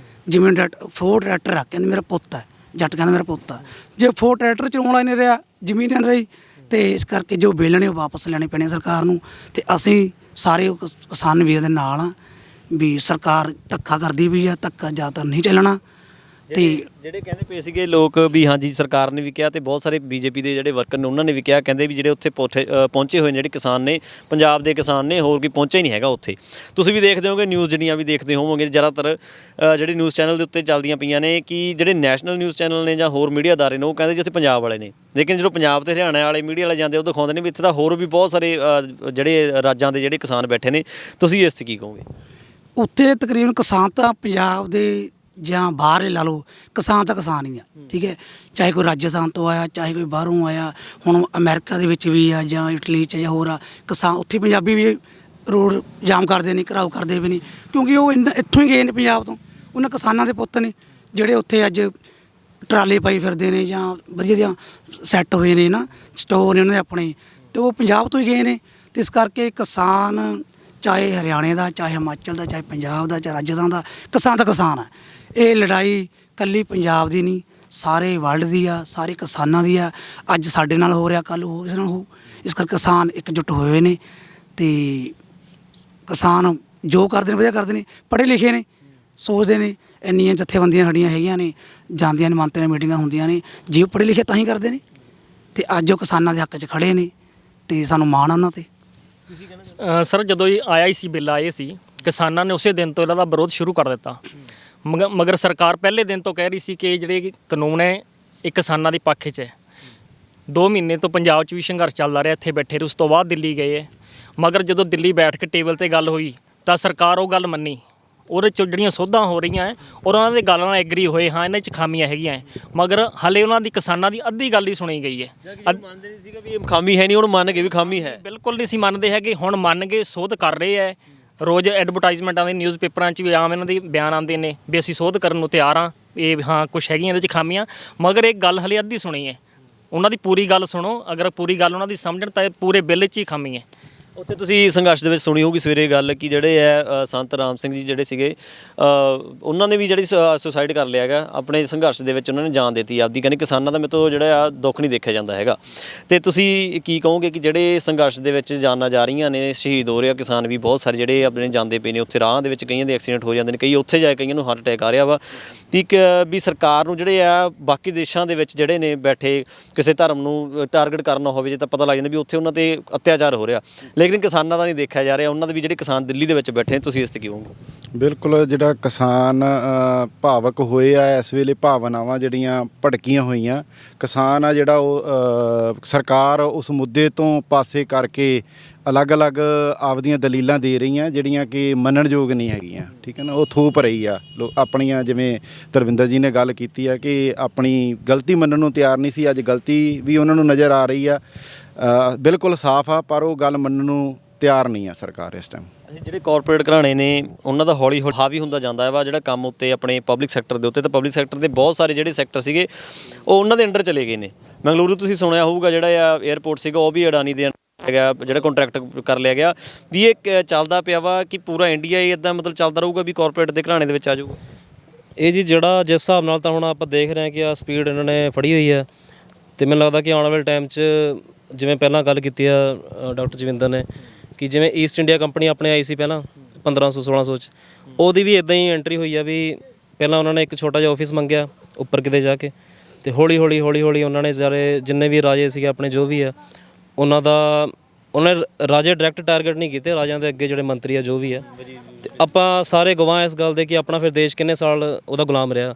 Speaker 6: ਜਿਵੇਂ ਫੋਰਡ ਟਰੈਕਟਰ ਆ, ਕਹਿੰਦੇ ਮੇਰਾ ਪੁੱਤ ਹੈ, ਜੱਟ ਕਹਿੰਦਾ ਮੇਰਾ ਪੁੱਤ ਆ, ਜੇ ਫੋਰਡ ਟਰੈਕਟਰ ਚਲਾਉਣਾ ਨਹੀਂ ਰਿਹਾ, ਜ਼ਮੀਨ ਨਹੀਂ ਰਹੀ, ਤੇ ਇਸ ਕਰਕੇ ਜੋ ਬਿੱਲ ਨੇ ਉਹ ਵਾਪਸ ਲੈਣੇ ਪੈਣੇ ਸਰਕਾਰ ਨੂੰ। ਤੇ ਅਸੀਂ ਸਾਰੇ ਕਿਸਾਨ ਵੀਰ ਦੇ ਨਾਲ ਆ ਵੀ ਸਰਕਾਰ ਧੱਕਾ ਕਰਦੀ ਵੀ ਆ, ਧੱਕਾ ਜ਼ਿਆਦਾ ਨਹੀਂ ਚੱਲਣਾ। ਤੇ
Speaker 2: ਜਿਹੜੇ ਕਹਿੰਦੇ ਪਏ ਸੀਗੇ ਲੋਕ ਵੀ ਹਾਂਜੀ ਸਰਕਾਰ ਨੇ ਵੀ ਕਿਹਾ ਤੇ ਬਹੁਤ ਸਾਰੇ ਬੀਜੇਪੀ ਦੇ ਜਿਹੜੇ ਵਰਕਰ ਨੇ ਉਹਨਾਂ ਨੇ ਵੀ ਕਿਹਾ, ਕਹਿੰਦੇ ਵੀ ਜਿਹੜੇ ਉੱਥੇ ਪਹੁੰਚੇ ਹੋਏ ਨੇ ਜਿਹੜੇ ਕਿਸਾਨ ਨੇ, ਪੰਜਾਬ ਦੇ ਕਿਸਾਨ ਨੇ, ਹੋਰ ਕੋਈ ਪਹੁੰਚਿਆ ਹੀ ਨਹੀਂ ਹੈਗਾ ਉੱਥੇ। ਤੁਸੀਂ ਵੀ ਦੇਖਦੇ ਹੋਗੇ ਨਿਊਜ਼ ਜਿਹੜੀਆਂ ਵੀ ਦੇਖਦੇ ਹੋਵੋਗੇ, ਜ਼ਿਆਦਾਤਰ ਜਿਹੜੇ ਨਿਊਜ਼ ਚੈਨਲ ਦੇ ਉੱਤੇ ਚੱਲਦੀਆਂ ਪਈਆਂ ਨੇ ਕਿ ਜਿਹੜੇ ਨੈਸ਼ਨਲ ਨਿਊਜ਼ ਚੈਨਲ ਨੇ ਜਾਂ ਹੋਰ ਮੀਡੀਆ ਅਦਾਰੇ ਨੇ ਉਹ ਕਹਿੰਦੇ ਜੀ ਉੱਥੇ ਪੰਜਾਬ ਵਾਲੇ ਨੇ, ਲੇਕਿਨ ਜਦੋਂ ਪੰਜਾਬ ਤੇ ਹਰਿਆਣਾ ਵਾਲੇ ਮੀਡੀਆ ਵਾਲੇ ਜਾਂਦੇ ਉਹ ਦਿਖਾਉਂਦੇ ਨੇ ਵੀ ਇੱਥੇ ਤਾਂ ਹੋਰ ਵੀ ਬਹੁਤ ਸਾਰੇ ਜਿਹੜੇ ਰਾਜਾਂ ਦੇ ਜਿਹੜੇ ਕਿਸਾਨ ਬੈਠੇ ਨੇ। ਤੁਸੀਂ ਇਸ 'ਤੇ ਕੀ ਕਹੋਗੇ?
Speaker 6: ਉੱਥੇ ਤਕਰੀਬਨ ਕਿਸਾਨ ਤਾਂ ਪੰਜਾਬ ਦੇ ਜਾਂ ਬਾਹਰ ਲਾ ਲਓ, ਕਿਸਾਨ ਤਾਂ ਕਿਸਾਨ ਹੀ ਆ, ਠੀਕ ਹੈ, ਚਾਹੇ ਕੋਈ ਰਾਜਸਥਾਨ ਤੋਂ ਆਇਆ, ਚਾਹੇ ਕੋਈ ਬਾਹਰੋਂ ਆਇਆ, ਹੁਣ ਅਮਰੀਕਾ ਦੇ ਵਿੱਚ ਵੀ ਆ ਜਾਂ ਇਟਲੀ 'ਚ ਜਾਂ ਹੋਰ ਆ ਕਿਸਾਨ, ਉੱਥੇ ਪੰਜਾਬੀ ਵੀ ਰੋਡ ਜਾਮ ਕਰਦੇ ਨੇ, ਘਰਾਓ ਕਰਦੇ ਵੀ ਨਹੀਂ, ਕਿਉਂਕਿ ਉਹ ਇੱਥੋਂ ਹੀ ਗਏ ਨੇ ਪੰਜਾਬ ਤੋਂ। ਉਹਨਾਂ ਕਿਸਾਨਾਂ ਦੇ ਪੁੱਤ ਨੇ ਜਿਹੜੇ ਉੱਥੇ ਅੱਜ ਟਰਾਲੇ ਪਾਈ ਫਿਰਦੇ ਨੇ ਜਾਂ ਵਧੀਆ ਜਿਹਾ ਸੈੱਟ ਹੋਏ ਨੇ ਨਾ, ਸਟੋਰ ਨੇ ਉਹਨਾਂ ਦੇ ਆਪਣੇ, ਤੇ ਉਹ ਪੰਜਾਬ ਤੋਂ ਹੀ ਗਏ ਨੇ। ਤੇ ਇਸ ਕਰਕੇ ਕਿਸਾਨ ਚਾਹੇ ਹਰਿਆਣੇ ਦਾ, ਚਾਹੇ ਹਿਮਾਚਲ ਦਾ, ਚਾਹੇ ਪੰਜਾਬ ਦਾ, ਚਾਹੇ ਰਾਜਸਥਾਨ ਦਾ, ਕਿਸਾਨ ਤਾਂ ਕਿਸਾਨ ਹੈ। ਇਹ ਲੜਾਈ ਇਕੱਲੀ ਪੰਜਾਬ ਦੀ ਨਹੀਂ, ਸਾਰੇ ਵਰਲਡ ਦੀ ਆ, ਸਾਰੇ ਕਿਸਾਨਾਂ ਦੀ ਆ। ਅੱਜ ਸਾਡੇ ਨਾਲ ਹੋ ਰਿਹਾ, ਕੱਲ੍ਹ ਹੋਰ ਕਿਸੇ ਨਾਲ ਹੋ। ਇਸ ਕਰਕੇ ਕਿਸਾਨ ਇਕਜੁੱਟ ਹੋਏ ਹੋਏ ਨੇ ਤੇ ਕਿਸਾਨ ਜੋ ਕਰਦੇ ਨੇ ਵਧੀਆ ਕਰਦੇ ਨੇ, ਪੜ੍ਹੇ ਲਿਖੇ ਨੇ, ਸੋਚਦੇ ਨੇ। ਇੰਨੀਆਂ ਜਥੇਬੰਦੀਆਂ ਸਾਡੀਆਂ ਹੈਗੀਆਂ ਨੇ, ਜਾਂਦੀਆਂ ਨੇ, ਮੰਤਰੀਆਂ ਮੀਟਿੰਗਾਂ ਹੁੰਦੀਆਂ ਨੇ, ਜੇ ਉਹ ਪੜ੍ਹੇ ਲਿਖੇ ਤਾਂ ਹੀ ਕਰਦੇ ਨੇ। ਤੇ ਅੱਜ ਉਹ ਕਿਸਾਨਾਂ ਦੇ ਹੱਕ 'ਚ ਖੜ੍ਹੇ ਨੇ ਤੇ ਸਾਨੂੰ ਮਾਣ ਆ ਉਹਨਾਂ 'ਤੇ।
Speaker 5: ਸਰ ਜਦੋਂ ਇਹ ਆਇਆ ਹੀ ਸੀ, ਬਿੱਲ ਆਏ ਸੀ, ਕਿਸਾਨਾਂ ਨੇ ਉਸੇ ਦਿਨ ਤੋਂ ਇਹਨਾਂ ਦਾ ਵਿਰੋਧ ਸ਼ੁਰੂ ਕਰ ਦਿੱਤਾ। ਮਗਰ ਸਰਕਾਰ ਪਹਿਲੇ ਦਿਨ ਤੋਂ ਕਹਿ ਰਹੀ ਸੀ ਕਿ ਜਿਹੜੇ ਕਾਨੂੰਨ ਹੈ ਇਹ ਕਿਸਾਨਾਂ ਦੀ ਪੱਖ 'ਚ ਹੈ। 2 ਮਹੀਨੇ ਤੋਂ ਪੰਜਾਬ 'ਚ ਵੀ ਸੰਘਰਸ਼ ਚੱਲਦਾ ਰਿਹਾ, ਇੱਥੇ ਬੈਠੇ ਰਹੇ, ਉਸ ਤੋਂ ਬਾਅਦ ਦਿੱਲੀ ਗਏ ਹੈ। ਮਗਰ ਜਦੋਂ ਦਿੱਲੀ ਬੈਠ ਕੇ ਟੇਬਲ 'ਤੇ ਗੱਲ ਹੋਈ ਤਾਂ ਸਰਕਾਰ ਉਹ ਗੱਲ ਮੰਨੀ, ਉਹਦੇ 'ਚ ਜਿਹੜੀਆਂ ਸੋਧਾਂ ਹੋ ਰਹੀਆਂ ਹੈ ਔਰ ਉਹਨਾਂ ਦੇ ਗੱਲ ਨਾਲ ਐਗਰੀ ਹੋਏ, ਹਾਂ ਇਹਨਾਂ 'ਚ ਖਾਮੀਆਂ ਹੈਗੀਆਂ, ਮਗਰ ਹਾਲੇ ਉਹਨਾਂ ਦੀ ਕਿਸਾਨਾਂ ਦੀ ਅੱਧੀ ਗੱਲ ਹੀ ਸੁਣੀ ਗਈ ਹੈ।
Speaker 2: ਮੰਨਦੇ ਨਹੀਂ ਸੀਗਾ ਵੀ ਇਹ ਖਾਮੀ ਹੈ ਨਹੀਂ, ਹੁਣ ਮੰਨ ਗਏ ਵੀ ਖਾਮੀ ਹੈ।
Speaker 5: ਬਿਲਕੁਲ ਨਹੀਂ ਸੀ ਮੰਨਦੇ ਹੈਗੇ, ਹੁਣ ਮੰਨ ਕੇ ਸੋਧ ਕਰ ਰਹੇ ਹੈ। ਰੋਜ਼ ਐਡਵਰਟਾਈਜ਼ਮੈਂਟਾਂ ਦੇ ਨਿਊਜ਼ਪੇਪਰਾਂ 'ਚ ਵੀ ਆਮ ਇਹਨਾਂ ਦੇ ਬਿਆਨ ਆਉਂਦੇ ਨੇ ਵੀ ਅਸੀਂ ਸੋਧ ਕਰਨ ਨੂੰ ਤਿਆਰ ਹਾਂ, ਇਹ ਹਾਂ ਕੁਛ ਹੈਗੀਆਂ ਇਹਦੇ 'ਚ ਖਾਮੀਆਂ, ਮਗਰ ਇਹ ਗੱਲ ਹਲੇ ਅੱਧੀ ਸੁਣੀ ਹੈ। ਉਹਨਾਂ ਦੀ ਪੂਰੀ ਗੱਲ ਸੁਣੋ, ਅਗਰ ਪੂਰੀ ਗੱਲ ਉਹਨਾਂ ਦੀ ਸਮਝਣ ਤਾਂ ਇਹ ਪੂਰੇ ਬਿੱਲ 'ਚ ਹੀ ਖਾਮੀ ਹੈ।
Speaker 2: ਉੱਥੇ ਤੁਸੀਂ ਸੰਘਰਸ਼ ਦੇ ਵਿੱਚ ਸੁਣੀ ਹੋਊਗੀ ਸਵੇਰੇ ਗੱਲ ਕਿ ਜਿਹੜੇ ਹੈ ਸੰਤ ਰਾਮ ਸਿੰਘ ਜੀ ਜਿਹੜੇ ਸੀਗੇ, ਉਹਨਾਂ ਨੇ ਵੀ ਜਿਹੜੀ ਸੁਸਾਈਡ ਕਰ ਲਿਆ ਹੈਗਾ ਆਪਣੇ ਸੰਘਰਸ਼ ਦੇ ਵਿੱਚ, ਉਹਨਾਂ ਨੇ ਜਾਨ ਦਿੱਤੀ ਆਪਦੀ, ਕਹਿੰਦੇ ਕਿਸਾਨਾਂ ਦਾ ਮੇਰੇ ਤੋਂ ਜਿਹੜਾ ਆ ਦੁੱਖ ਨਹੀਂ ਦੇਖਿਆ ਜਾਂਦਾ ਹੈਗਾ। ਤੇ ਤੁਸੀਂ ਕੀ ਕਹੋਗੇ ਕਿ ਜਿਹੜੇ ਸੰਘਰਸ਼ ਦੇ ਵਿੱਚ ਜਾਨਾਂ ਜਾ ਰਹੀਆਂ ਨੇ, ਸ਼ਹੀਦ ਹੋ ਰਿਹਾ ਕਿਸਾਨ ਵੀ ਬਹੁਤ ਸਾਰੇ ਜਿਹੜੇ ਆਪਣੇ ਜਾਂਦੇ ਪਏ ਨੇ, ਉੱਥੇ ਰਾਹ ਦੇ ਵਿੱਚ ਕਈਆਂ ਦੇ ਐਕਸੀਡੈਂਟ ਹੋ ਜਾਂਦੇ ਨੇ, ਕਈ ਉੱਥੇ ਜਾ ਕੇ ਕਈਆਂ ਨੂੰ ਹਾਰਟ ਅਟੈਕ ਆ ਰਿਹਾ ਵਾ, ਵੀ ਸਰਕਾਰ ਨੂੰ ਜਿਹੜੇ ਆ ਬਾਕੀ ਦੇਸ਼ਾਂ ਦੇ ਵਿੱਚ ਜਿਹੜੇ ਨੇ ਬੈਠੇ ਕਿਸੇ ਧਰਮ ਨੂੰ ਟਾਰਗੇਟ ਕਰਨਾ ਹੋਵੇ ਜੇ ਤਾਂ ਪਤਾ ਲੱਗ ਜਾਂਦਾ ਵੀ ਉੱਥੇ ਉਹਨਾਂ 'ਤੇ ਅਤਿਆਚਾਰ ਹੋ ਰਿਹਾ, ਲੇਕਿਨ ਕਿਸਾਨਾਂ ਦਾ ਨਹੀਂ ਦੇਖਿਆ ਜਾ ਰਿਹਾ, ਉਹਨਾਂ ਦੇ ਵੀ ਜਿਹੜੇ ਕਿਸਾਨ ਦਿੱਲੀ ਦੇ ਵਿੱਚ ਬੈਠੇ ਨੇ। ਤੁਸੀਂ ਇਸ 'ਤੇ ਕੀ ਕਹੋਗੇ?
Speaker 3: ਬਿਲਕੁਲ, ਜਿਹੜਾ ਕਿਸਾਨ ਭਾਵਕ ਹੋਏ ਆ ਇਸ ਵੇਲੇ, ਭਾਵਨਾਵਾਂ ਜਿਹੜੀਆਂ ਭੜਕੀਆਂ ਹੋਈਆਂ, ਕਿਸਾਨ ਆ ਜਿਹੜਾ ਉਹ ਸਰਕਾਰ ਉਸ ਮੁੱਦੇ ਤੋਂ ਪਾਸੇ ਕਰਕੇ ਅਲੱਗ-ਅਲੱਗ ਆਪਦੀਆਂ ਦਲੀਲਾਂ ਦੇ ਰਹੀਆਂ ਜਿਹੜੀਆਂ ਕਿ ਮੰਨਣਯੋਗ ਨਹੀਂ ਹੈਗੀਆਂ, ਠੀਕ ਹੈ ਨਾ। ਉਹ ਥੋਪ ਰਹੀ ਆ ਆਪਣੀਆਂ, ਜਿਵੇਂ ਧਰਮਿੰਦਰ ਜੀ ਨੇ ਗੱਲ ਕੀਤੀ ਆ ਕਿ ਆਪਣੀ ਗਲਤੀ ਮੰਨਣ ਨੂੰ ਤਿਆਰ ਨਹੀਂ ਸੀ, ਅੱਜ ਗਲਤੀ ਵੀ ਉਹਨਾਂ ਨੂੰ ਨਜ਼ਰ ਆ ਰਹੀ ਆ, ਬਿਲਕੁਲ ਸਾਫ਼ ਆ, ਪਰ ਉਹ ਗੱਲ ਮੰਨਣ ਨੂੰ ਤਿਆਰ ਨਹੀਂ ਆ ਸਰਕਾਰ ਇਸ ਟਾਈਮ।
Speaker 2: ਜਿਹੜੇ ਕਾਰਪੋਰੇਟ ਘਰਾਣੇ ਨੇ ਉਹਨਾਂ ਦਾ ਹੌਲੀ ਹੌਲੀ ਹਾਵੀ ਹੁੰਦਾ ਜਾਂਦਾ ਵਾ ਜਿਹੜਾ ਕੰਮ ਉੱਤੇ ਆਪਣੇ ਪਬਲਿਕ ਸੈਕਟਰ ਦੇ ਉੱਤੇ, ਤਾਂ ਪਬਲਿਕ ਸੈਕਟਰ ਦੇ ਬਹੁਤ ਸਾਰੇ ਜਿਹੜੇ ਸੈਕਟਰ ਸੀਗੇ ਉਹ ਉਹਨਾਂ ਦੇ ਅੰਡਰ ਚਲੇ ਗਏ ਨੇ। ਮੰਗਲੁਰੂ ਤੁਸੀਂ ਸੁਣਿਆ ਹੋਊਗਾ ਜਿਹੜਾ ਆ 에ਅਰਪੋਰਟ ਸੀਗਾ ਉਹ ਵੀ ਅਡਾਨੀ ਦੇ ਹੈਗਾ ਜਿਹੜਾ ਕੰਟਰੈਕਟ ਕਰ ਲਿਆ ਗਿਆ ਵੀ ਇਹ ਚੱਲਦਾ ਪਿਆ ਵਾ ਕਿ ਪੂਰਾ ਇੰਡੀਆ ਹੀ ਇਦਾਂ ਮਤਲਬ ਚੱਲਦਾ ਰਹੂਗਾ ਵੀ ਕਾਰਪੋਰੇਟ ਦੇ ਘਰਾਣੇ ਦੇ ਵਿੱਚ ਆ ਜਾਊਗਾ?
Speaker 4: ਇਹ ਜੀ ਜਿਹੜਾ ਜਿਸ ਹਿਸਾਬ ਨਾਲ ਤਾਂ ਹੁਣ ਆਪਾਂ ਦੇਖ ਰਹੇ ਹਾਂ ਕਿ ਆ ਸਪੀਡ ਇਹਨਾਂ ਨੇ ਫੜੀ ਹੋਈ ਹੈ, ਤੇ ਮੈਨੂੰ ਲੱਗਦਾ ਕਿ ਆਉਣ ਵਾਲੇ ਟਾਈਮ 'ਚ ਜਿਵੇਂ ਪਹਿਲਾਂ ਗੱਲ ਕੀਤੀ ਆ ਡਾਕਟਰ ਜਵਿੰਦਰ ਨੇ ਕਿ ਜਿਵੇਂ ਈਸਟ ਇੰਡੀਆ ਕੰਪਨੀ ਆਪਣੇ ਆਈ ਸੀ ਪਹਿਲਾਂ 1500 1600 'ਚ, ਉਹਦੀ ਵੀ ਇਦਾਂ ਹੀ ਐਂਟਰੀ ਹੋਈ ਆ ਵੀ ਪਹਿਲਾਂ ਉਹਨਾਂ ਨੇ ਇੱਕ ਛੋਟਾ ਜਿਹਾ ਆਫਿਸ ਮੰਗਿਆ ਉੱਪਰ ਕਿਤੇ ਜਾ ਕੇ, ਤੇ ਹੌਲੀ ਹੌਲੀ ਉਹਨਾਂ ਨੇ ਸਾਰੇ ਜਿੰਨੇ ਵੀ ਰਾਜੇ ਸੀਗੇ ਆਪਣੇ ਜੋ ਵੀ ਆ ਉਹਨਾਂ ਰਾਜੇ ਡਾਇਰੈਕਟ ਟਾਰਗੇਟ ਨਹੀਂ ਕੀਤੇ, ਰਾਜਿਆਂ ਦੇ ਅੱਗੇ ਜਿਹੜੇ ਮੰਤਰੀ ਆ ਜੋ ਵੀ ਆ, ਤੇ ਆਪਾਂ ਸਾਰੇ ਗਵਾਹ ਇਸ ਗੱਲ ਦੇ ਕਿ ਆਪਣਾ ਫਿਰ ਦੇਸ਼ ਕਿੰਨੇ ਸਾਲ ਉਹਦਾ ਗੁਲਾਮ ਰਿਹਾ।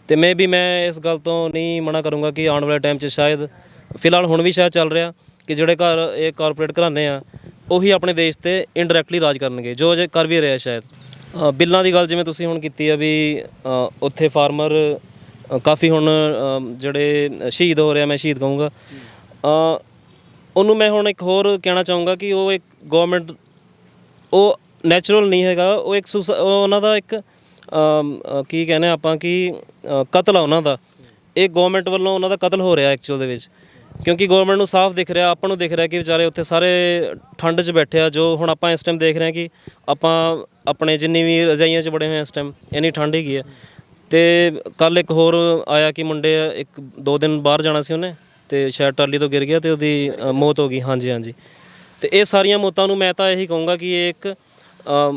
Speaker 4: ਤੇ ਮੈਂ ਇਸ ਗੱਲ ਤੋਂ ਨਹੀਂ ਮਨਾ ਕਰੂੰਗਾ ਕਿ ਆਉਣ ਵਾਲੇ ਟਾਈਮ 'ਚ ਸ਼ਾਇਦ ਫਿਲਹਾਲ ਹੁਣ ਵੀ ਸ਼ਾਇਦ ਚੱਲ ਰਿਹਾ ਕਿ ਜਿਹੜੇ ਘਰ ਇਹ ਕਾਰਪੋਰੇਟ ਘਰਾਣੇ ਆ ਉਹੀ ਆਪਣੇ ਦੇਸ਼ ਤੇ ਇਨਡਾਇਰੈਕਟਲੀ ਰਾਜ ਕਰਨਗੇ, ਜੋ ਅਜੇ ਕਰ ਵੀ ਰਿਹਾ ਸ਼ਾਇਦ। ਬਿੱਲਾਂ ਦੀ ਗੱਲ ਜਿਵੇਂ ਤੁਸੀਂ ਹੁਣ ਕੀਤੀ ਆ ਵੀ ਉੱਥੇ ਫਾਰਮਰ ਕਾਫੀ ਹੁਣ ਜਿਹੜੇ ਸ਼ਹੀਦ ਹੋ ਰਿਹਾ, ਮੈਂ ਸ਼ਹੀਦ ਕਹੂੰਗਾ ਉਹਨੂੰ। ਮੈਂ ਹੁਣ ਇੱਕ ਹੋਰ ਕਹਿਣਾ ਚਾਹੂੰਗਾ ਕਿ ਉਹ ਇੱਕ ਗਵਰਨਮੈਂਟ ਉਹ ਨੈਚੁਰਲ ਨਹੀਂ ਹੈਗਾ, ਉਹ ਇੱਕ ਉਹਨਾਂ ਦਾ ਇੱਕ ਕੀ ਕਹਿੰਦੇ ਆਪਾਂ ਕਿ ਕਤਲ ਆ ਉਹਨਾਂ ਦਾ, ਇਹ ਗਵਰਨਮੈਂਟ ਵੱਲੋਂ ਉਹਨਾਂ ਦਾ ਕਤਲ ਹੋ ਰਿਹਾ ਐਕਚੁਅਲ ਦੇ ਵਿੱਚ, ਕਿਉਂਕਿ ਗਵਰਨਮੈਂਟ ਨੂੰ ਸਾਫ਼ ਦਿਖ ਰਿਹਾ, ਆਪਾਂ ਨੂੰ ਦਿਖ ਰਿਹਾ ਕਿ ਵਿਚਾਰੇ ਉੱਥੇ ਸਾਰੇ ਠੰਡ 'ਚ ਬੈਠੇ ਆ। ਜੋ ਹੁਣ ਆਪਾਂ ਇਸ ਟਾਈਮ ਦੇਖ ਰਹੇ ਹਾਂ ਕਿ ਆਪਾਂ ਆਪਣੇ ਜਿੰਨੀ ਵੀ ਰਜਾਈਆਂ 'ਚ ਬੜੇ ਹੋਏ ਇਸ ਟਾਈਮ ਇੰਨੀ ਠੰਡ ਹੈਗੀ ਆ। ਤੇ ਕੱਲ੍ਹ ਇੱਕ ਹੋਰ ਆਇਆ ਕਿ ਮੁੰਡੇ 1-2 ਦਿਨ ਬਾਹਰ ਜਾਣਾ ਸੀ ਉਹਨੇ, ਤੇ ਸ਼ਾਇਦ ਟਰਾਲੀ ਤੋਂ ਗਿਰ ਗਿਆ ਤੇ ਉਹਦੀ ਮੌਤ ਹੋ ਗਈ। ਹਾਂਜੀ। ਤੇ ਇਹ ਸਾਰੀਆਂ ਮੌਤਾਂ ਨੂੰ ਮੈਂ ਤਾਂ ਇਹੀ ਕਹੂੰਗਾ ਕਿ ਇਹ ਇੱਕ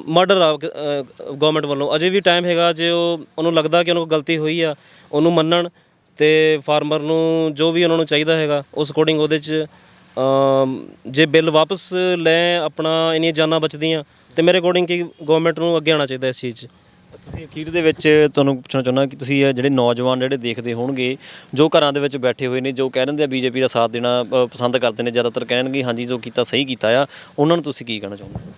Speaker 4: ਮਰਡਰ ਆ ਗਵਰਨਮੈਂਟ ਵੱਲੋਂ। ਅਜੇ ਵੀ ਟਾਈਮ ਹੈਗਾ, ਜੇ ਉਹਨੂੰ ਲੱਗਦਾ ਕਿ ਉਹਨੂੰ ਗਲਤੀ ਹੋਈ ਆ ਉਹਨੂੰ ਮੰਨਣ, ਤੇ ਫਾਰਮਰ ਨੂੰ ਜੋ ਵੀ ਉਹਨਾਂ ਨੂੰ ਚਾਹੀਦਾ ਹੈਗਾ ਉਸ ਅਕੋਰਡਿੰਗ ਉਹਦੇ 'ਚ ਜੇ ਬਿੱਲ ਵਾਪਸ ਲੈ ਆਪਣਾ ਇੰਨੀਆਂ ਜਾਨਾਂ ਬਚਦੀਆਂ, ਤੇ ਮੇਰੇ ਅਕੋਰਡਿੰਗ ਕਿ ਗਵਰਨਮੈਂਟ ਨੂੰ ਅੱਗੇ ਆਉਣਾ ਚਾਹੀਦਾ ਇਸ ਚੀਜ਼ 'ਚ।
Speaker 2: ਤੁਸੀਂ ਅਖੀਰ ਦੇ ਵਿੱਚ ਤੁਹਾਨੂੰ ਪੁੱਛਣਾ ਚਾਹੁੰਦਾ ਕਿ ਤੁਸੀਂ ਜਿਹੜੇ ਨੌਜਵਾਨ ਜਿਹੜੇ ਦੇਖਦੇ ਹੋਣਗੇ ਜੋ ਘਰਾਂ ਦੇ ਵਿੱਚ ਬੈਠੇ ਹੋਏ ਨੇ, ਜੋ ਕਹਿ ਦਿੰਦੇ ਆ ਬੀਜੇਪੀ ਦਾ ਸਾਥ ਦੇਣਾ ਪਸੰਦ ਕਰਦੇ ਨੇ, ਜ਼ਿਆਦਾਤਰ ਕਹਿਣਗੇ ਹਾਂਜੀ ਜੋ ਕੀਤਾ ਸਹੀ ਕੀਤਾ ਆ, ਉਹਨਾਂ ਨੂੰ ਤੁਸੀਂ ਕੀ ਕਹਿਣਾ ਚਾਹੁੰਦੇ?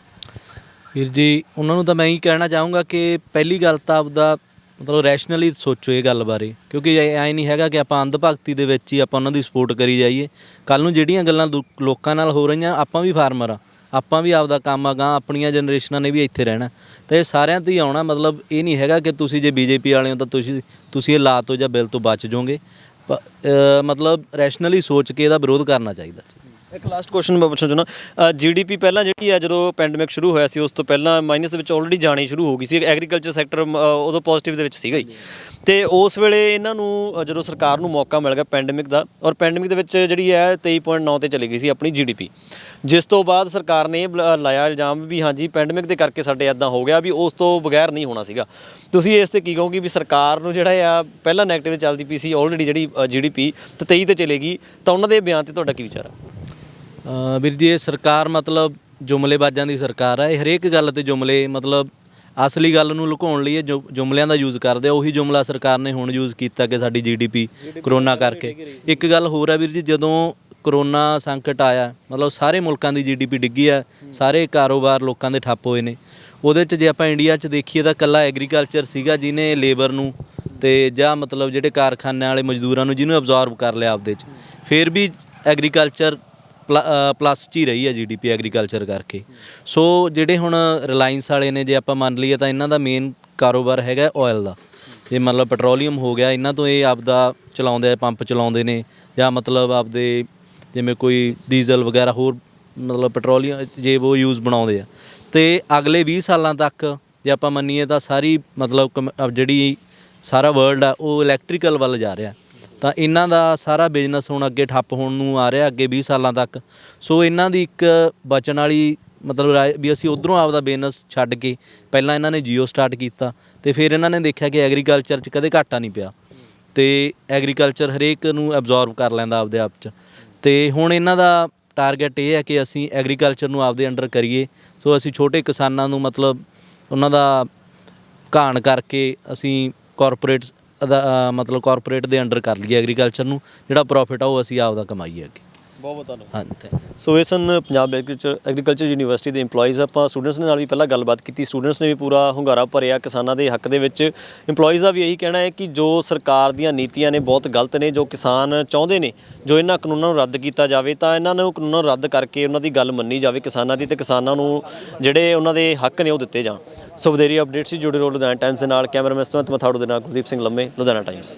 Speaker 1: ਵੀਰ ਜੀ ਉਹਨਾਂ ਨੂੰ ਤਾਂ ਮੈਂ ਹੀ ਕਹਿਣਾ ਚਾਹੂੰਗਾ ਕਿ ਪਹਿਲੀ ਗੱਲ ਤਾਂ ਆਪਦਾ ਮਤਲਬ ਰੈਸ਼ਨਲੀ ਸੋਚੋ ਇਹ ਗੱਲ ਬਾਰੇ, ਕਿਉਂਕਿ ਐਂ ਨਹੀਂ ਹੈਗਾ ਕਿ ਆਪਾਂ ਅੰਧ ਭਗਤੀ ਦੇ ਵਿੱਚ ਹੀ ਆਪਾਂ ਉਹਨਾਂ ਦੀ ਸਪੋਰਟ ਕਰੀ ਜਾਈਏ। ਕੱਲ੍ਹ ਨੂੰ ਜਿਹੜੀਆਂ ਗੱਲਾਂ ਲੋਕਾਂ ਨਾਲ ਹੋ ਰਹੀਆਂ, ਆਪਾਂ ਵੀ ਫਾਰਮਰ ਆ, ਆਪਾਂ ਵੀ ਆਪਦਾ ਕੰਮ ਅਗਾਂਹ ਆਪਣੀਆਂ ਜਨਰੇਸ਼ਨਾਂ ਨੇ ਵੀ ਇੱਥੇ ਰਹਿਣਾ, ਅਤੇ ਇਹ ਸਾਰਿਆਂ 'ਤੇ ਹੀ ਆਉਣਾ। ਮਤਲਬ ਇਹ ਨਹੀਂ ਹੈਗਾ ਕਿ ਤੁਸੀਂ ਜੇ ਬੀਜੇਪੀ ਵਾਲੇ ਹੋ ਤਾਂ ਤੁਸੀਂ ਇਹ ਲਾ ਤੋਂ ਜਾਂ ਬਿੱਲ ਤੋਂ ਬਚ ਜਾਓਗੇ। ਮਤਲਬ ਰੈਸ਼ਨਲੀ ਸੋਚ ਕੇ ਇਹਦਾ ਵਿਰੋਧ ਕਰਨਾ ਚਾਹੀਦਾ।
Speaker 2: ਇੱਕ ਲਾਸਟ ਕੁਐਸਚਨ ਮੈਂ ਪੁੱਛਣਾ ਚਾਹੁੰਦਾ, ਜੀਡੀਪੀ ਪਹਿਲਾਂ ਜਿਹੜੀ ਆ ਜਦੋਂ ਪੈਂਡੈਮਿਕ ਸ਼ੁਰੂ ਹੋਇਆ ਸੀ ਉਸ ਤੋਂ ਪਹਿਲਾਂ ਮਾਈਨਸ ਦੇ ਵਿੱਚ ਆਲਰੇਡੀ ਜਾਣੀ ਸ਼ੁਰੂ ਹੋ ਗਈ ਸੀ, ਐਗਰੀਕਲਚਰ ਸੈਕਟਰ ਉਦੋਂ ਪੋਜ਼ਿਟਿਵ ਦੇ ਵਿੱਚ ਸੀਗਾ ਹੀ, ਤੇ ਉਸ ਵੇਲੇ ਇਹਨਾਂ ਨੂੰ ਜਦੋਂ ਸਰਕਾਰ ਨੂੰ ਮੌਕਾ ਮਿਲ ਗਿਆ ਪੈਂਡੈਮਿਕ ਦਾ, ਔਰ ਪੈਂਡੈਮਿਕ ਦੇ ਵਿੱਚ ਜਿਹੜੀ ਹੈ 23.9 ਤੇ ਚਲੀ ਗਈ ਸੀ ਆਪਣੀ ਜੀਡੀਪੀ, ਜਿਸ ਤੋਂ ਬਾਅਦ ਸਰਕਾਰ ਨੇ ਲਾਇਆ ਇਲਜ਼ਾਮ ਵੀ ਹਾਂਜੀ ਪੈਂਡੈਮਿਕ ਦੇ ਕਰਕੇ ਸਾਡੇ ਇੱਦਾਂ ਹੋ ਗਿਆ, ਵੀ ਉਸ ਤੋਂ ਬਗੈਰ ਨਹੀਂ ਹੋਣਾ ਸੀਗਾ। ਤੁਸੀਂ ਇਸ 'ਤੇ ਕੀ ਕਹੋਗੇ ਵੀ ਸਰਕਾਰ ਨੂੰ ਜਿਹੜਾ ਆ ਪਹਿਲਾਂ ਨੈਗੇਟਿਵ ਤੇ ਚੱਲਦੀ ਪਈ ਸੀ ਆਲਰੇਡੀ ਜਿਹੜੀ ਜੀਡੀਪੀ ਤੇ 23 ਤੇ ਚਲੇਗੀ, ਤਾਂ ਉਹਨਾਂ ਦੇ ਬਿਆਨ 'ਤੇ ਤੁਹਾਡਾ ਕੀ ਵਿਚਾਰ ਆ?
Speaker 1: ਵੀਰ ਜੀ ਇਹ ਸਰਕਾਰ ਮਤਲਬ ਜੁਮਲੇਬਾਜ਼ਾਂ ਦੀ ਸਰਕਾਰ ਹੈ, ਇਹ ਹਰੇਕ ਗੱਲ ਤੇ ਜੁਮਲੇ ਮਤਲਬ ਅਸਲੀ ਗੱਲ ਨੂੰ ਲੁਕਾਉਣ ਲਈ ਇਹ ਜੁਮਲਿਆਂ ਦਾ ਯੂਜ਼ ਕਰਦੇ ਆ। ਉਹੀ ਜੁਮਲਾ ਸਰਕਾਰ ਨੇ ਹੁਣ ਯੂਜ਼ ਕੀਤਾ ਕਿ ਸਾਡੀ ਜੀਡੀਪੀ ਕਰੋਨਾ ਕਰਕੇ। ਇੱਕ ਗੱਲ ਹੋਰ ਹੈ ਵੀਰ ਜੀ, ਜਦੋਂ ਕਰੋਨਾ ਸੰਕਟ ਆਇਆ ਮਤਲਬ ਸਾਰੇ ਮੁਲਕਾਂ ਦੀ ਜੀਡੀਪੀ ਡਿੱਗੀ ਆ, ਸਾਰੇ ਕਾਰੋਬਾਰ ਲੋਕਾਂ ਦੇ ਠੱਪ ਹੋਏ ਨੇ। ਉਹਦੇ 'ਚ ਜੇ ਆਪਾਂ ਇੰਡੀਆ 'ਚ ਦੇਖੀਏ ਤਾਂ ਇਕੱਲਾ ਐਗਰੀਕਲਚਰ ਸੀਗਾ ਜਿਹਨੇ ਲੇਬਰ ਨੂੰ ਤੇ ਜਾਂ ਮਤਲਬ ਜਿਹੜੇ ਕਾਰਖਾਨਿਆਂ ਵਾਲੇ ਮਜ਼ਦੂਰਾਂ ਨੂੰ ਜਿਹਨੂੰ ਅਬਜ਼ੌਰਬ ਕਰ ਲਿਆ ਆਪਦੇ 'ਚ, ਫਿਰ ਵੀ ਐਗਰੀਕਲਚਰ ਪਲੱਸ 'ਚ ਹੀ ਰਹੀ ਹੈ ਜੀਡੀਪੀ ਐਗਰੀਕਲਚਰ ਕਰਕੇ। ਸੋ ਜਿਹੜੇ ਹੁਣ ਰਿਲਾਇੰਸ ਵਾਲੇ ਨੇ ਜੇ ਆਪਾਂ ਮੰਨ ਲਈਏ ਤਾਂ ਇਹਨਾਂ ਦਾ ਮੇਨ ਕਾਰੋਬਾਰ ਹੈਗਾ ਆਇਲ ਦਾ, ਜੇ ਮਤਲਬ ਪੈਟਰੋਲੀਅਮ ਹੋ ਗਿਆ, ਇਹਨਾਂ ਤੋਂ ਇਹ ਆਪਦਾ ਚਲਾਉਂਦੇ ਆ, ਪੰਪ ਚਲਾਉਂਦੇ ਨੇ, ਜਾਂ ਮਤਲਬ ਆਪਦੇ ਜਿਵੇਂ ਕੋਈ ਡੀਜ਼ਲ ਵਗੈਰਾ ਹੋਰ ਮਤਲਬ ਪੈਟਰੋਲੀਅਮ ਜੇ ਉਹ ਯੂਜ਼ ਬਣਾਉਂਦੇ ਆ। ਅਤੇ ਅਗਲੇ 20 ਸਾਲਾਂ ਤੱਕ ਜੇ ਆਪਾਂ ਮੰਨੀਏ ਤਾਂ ਸਾਰੀ ਮਤਲਬ ਜਿਹੜੀ ਸਾਰਾ ਵਰਲਡ ਆ ਉਹ ਇਲੈਕਟ੍ਰੀਕਲ ਵੱਲ ਜਾ ਰਿਹਾ, ਤਾਂ ਇਹਨਾਂ ਦਾ ਸਾਰਾ ਬਿਜ਼ਨਸ ਹੁਣ ਅੱਗੇ ਠੱਪ ਹੋਣ ਨੂੰ ਆ ਰਿਹਾ ਅੱਗੇ 20 ਸਾਲਾਂ ਤੱਕ। ਸੋ ਇਹਨਾਂ ਦੀ ਇੱਕ ਬਚਣ ਵਾਲੀ ਮਤਲਬ ਵੀ ਅਸੀਂ ਉੱਧਰੋਂ ਆਪਦਾ ਬਿਜ਼ਨਸ ਛੱਡ ਕੇ ਪਹਿਲਾਂ ਇਹਨਾਂ ਨੇ ਜੀਓ ਸਟਾਰਟ ਕੀਤਾ, ਅਤੇ ਫਿਰ ਇਹਨਾਂ ਨੇ ਦੇਖਿਆ ਕਿ ਐਗਰੀਕਲਚਰ 'ਚ ਕਦੇ ਘਾਟਾ ਨਹੀਂ ਪਿਆ, ਅਤੇ ਐਗਰੀਕਲਚਰ ਹਰੇਕ ਨੂੰ ਐਬਜ਼ੌਰਬ ਕਰ ਲੈਂਦਾ ਆਪਦੇ ਆਪ 'ਚ। ਅਤੇ ਹੁਣ ਇਹਨਾਂ ਦਾ ਟਾਰਗੇਟ ਇਹ ਹੈ ਕਿ ਅਸੀਂ ਐਗਰੀਕਲਚਰ ਨੂੰ ਆਪਦੇ ਅੰਡਰ ਕਰੀਏ। ਸੋ ਅਸੀਂ ਛੋਟੇ ਕਿਸਾਨਾਂ ਨੂੰ ਮਤਲਬ ਉਹਨਾਂ ਦਾ ਘਾਣ ਕਰਕੇ ਅਸੀਂ ਕਾਰਪੋਰੇਟਸ ਮਤਲਬ ਕਾਰਪੋਰੇਟ ਦੇ ਅੰਡਰ ਕਰ ਲਈਏ ਐਗਰੀਕਲਚਰ ਨੂੰ, ਜਿਹੜਾ ਪ੍ਰੋਫਿਟ ਆ ਉਹ ਅਸੀਂ ਆਪਦਾ ਕਮਾਈਏ ਅੱਗੇ।
Speaker 2: ਬਹੁਤ ਬਹੁਤ ਧੰਨਵਾਦ।
Speaker 1: ਹਾਂਜੀ
Speaker 2: ਸੋ ਇਹ ਸਨ ਪੰਜਾਬ ਐਗਰੀਕਲਚਰ ਯੂਨੀਵਰਸਿਟੀ ਦੇ ਇੰਪਲੋਈਜ਼। ਆਪਾਂ ਸਟੂਡੈਂਟਸ ਦੇ ਨਾਲ ਵੀ ਪਹਿਲਾਂ ਗੱਲਬਾਤ ਕੀਤੀ, ਸਟੂਡੈਂਟਸ ਨੇ ਵੀ ਪੂਰਾ ਹੁੰਗਾਰਾ ਭਰਿਆ ਕਿਸਾਨਾਂ ਦੇ ਹੱਕ ਦੇ ਵਿੱਚ। ਇੰਪਲੋਈਜ਼ ਦਾ ਵੀ ਇਹੀ ਕਹਿਣਾ ਹੈ ਕਿ ਜੋ ਸਰਕਾਰ ਦੀਆਂ ਨੀਤੀਆਂ ਨੇ ਬਹੁਤ ਗਲਤ ਨੇ, ਜੋ ਕਿਸਾਨ ਚਾਹੁੰਦੇ ਨੇ ਜੋ ਇਹਨਾਂ ਕਾਨੂੰਨਾਂ ਨੂੰ ਰੱਦ ਕੀਤਾ ਜਾਵੇ, ਤਾਂ ਇਹਨਾਂ ਨੂੰ ਕਾਨੂੰਨਾਂ ਨੂੰ ਰੱਦ ਕਰਕੇ ਉਹਨਾਂ ਦੀ ਗੱਲ ਮੰਨੀ ਜਾਵੇ ਕਿਸਾਨਾਂ ਦੀ, ਅਤੇ ਕਿਸਾਨਾਂ ਨੂੰ ਜਿਹੜੇ ਉਹਨਾਂ ਦੇ ਹੱਕ ਨੇ ਉਹ ਦਿੱਤੇ ਜਾਣ। ਸੋ ਵਧੇਰੀ ਅਪਡੇਟਸ ਸੀ ਜੁੜੇ ਰਹੋ ਲੁਧਿਆਣਾ ਟਾਈਮਸ ਦੇ ਨਾਲ। ਕੈਮਰਾਮੈਨ ਸੁਮਿਤ ਮਥਾੜੂ ਦੇ ਨਾਲ ਗੁਰਦੀਪ ਸਿੰਘ ਲੰਮੇ, ਲੁਧਿਆਣਾ ਟਾਈਮਸ।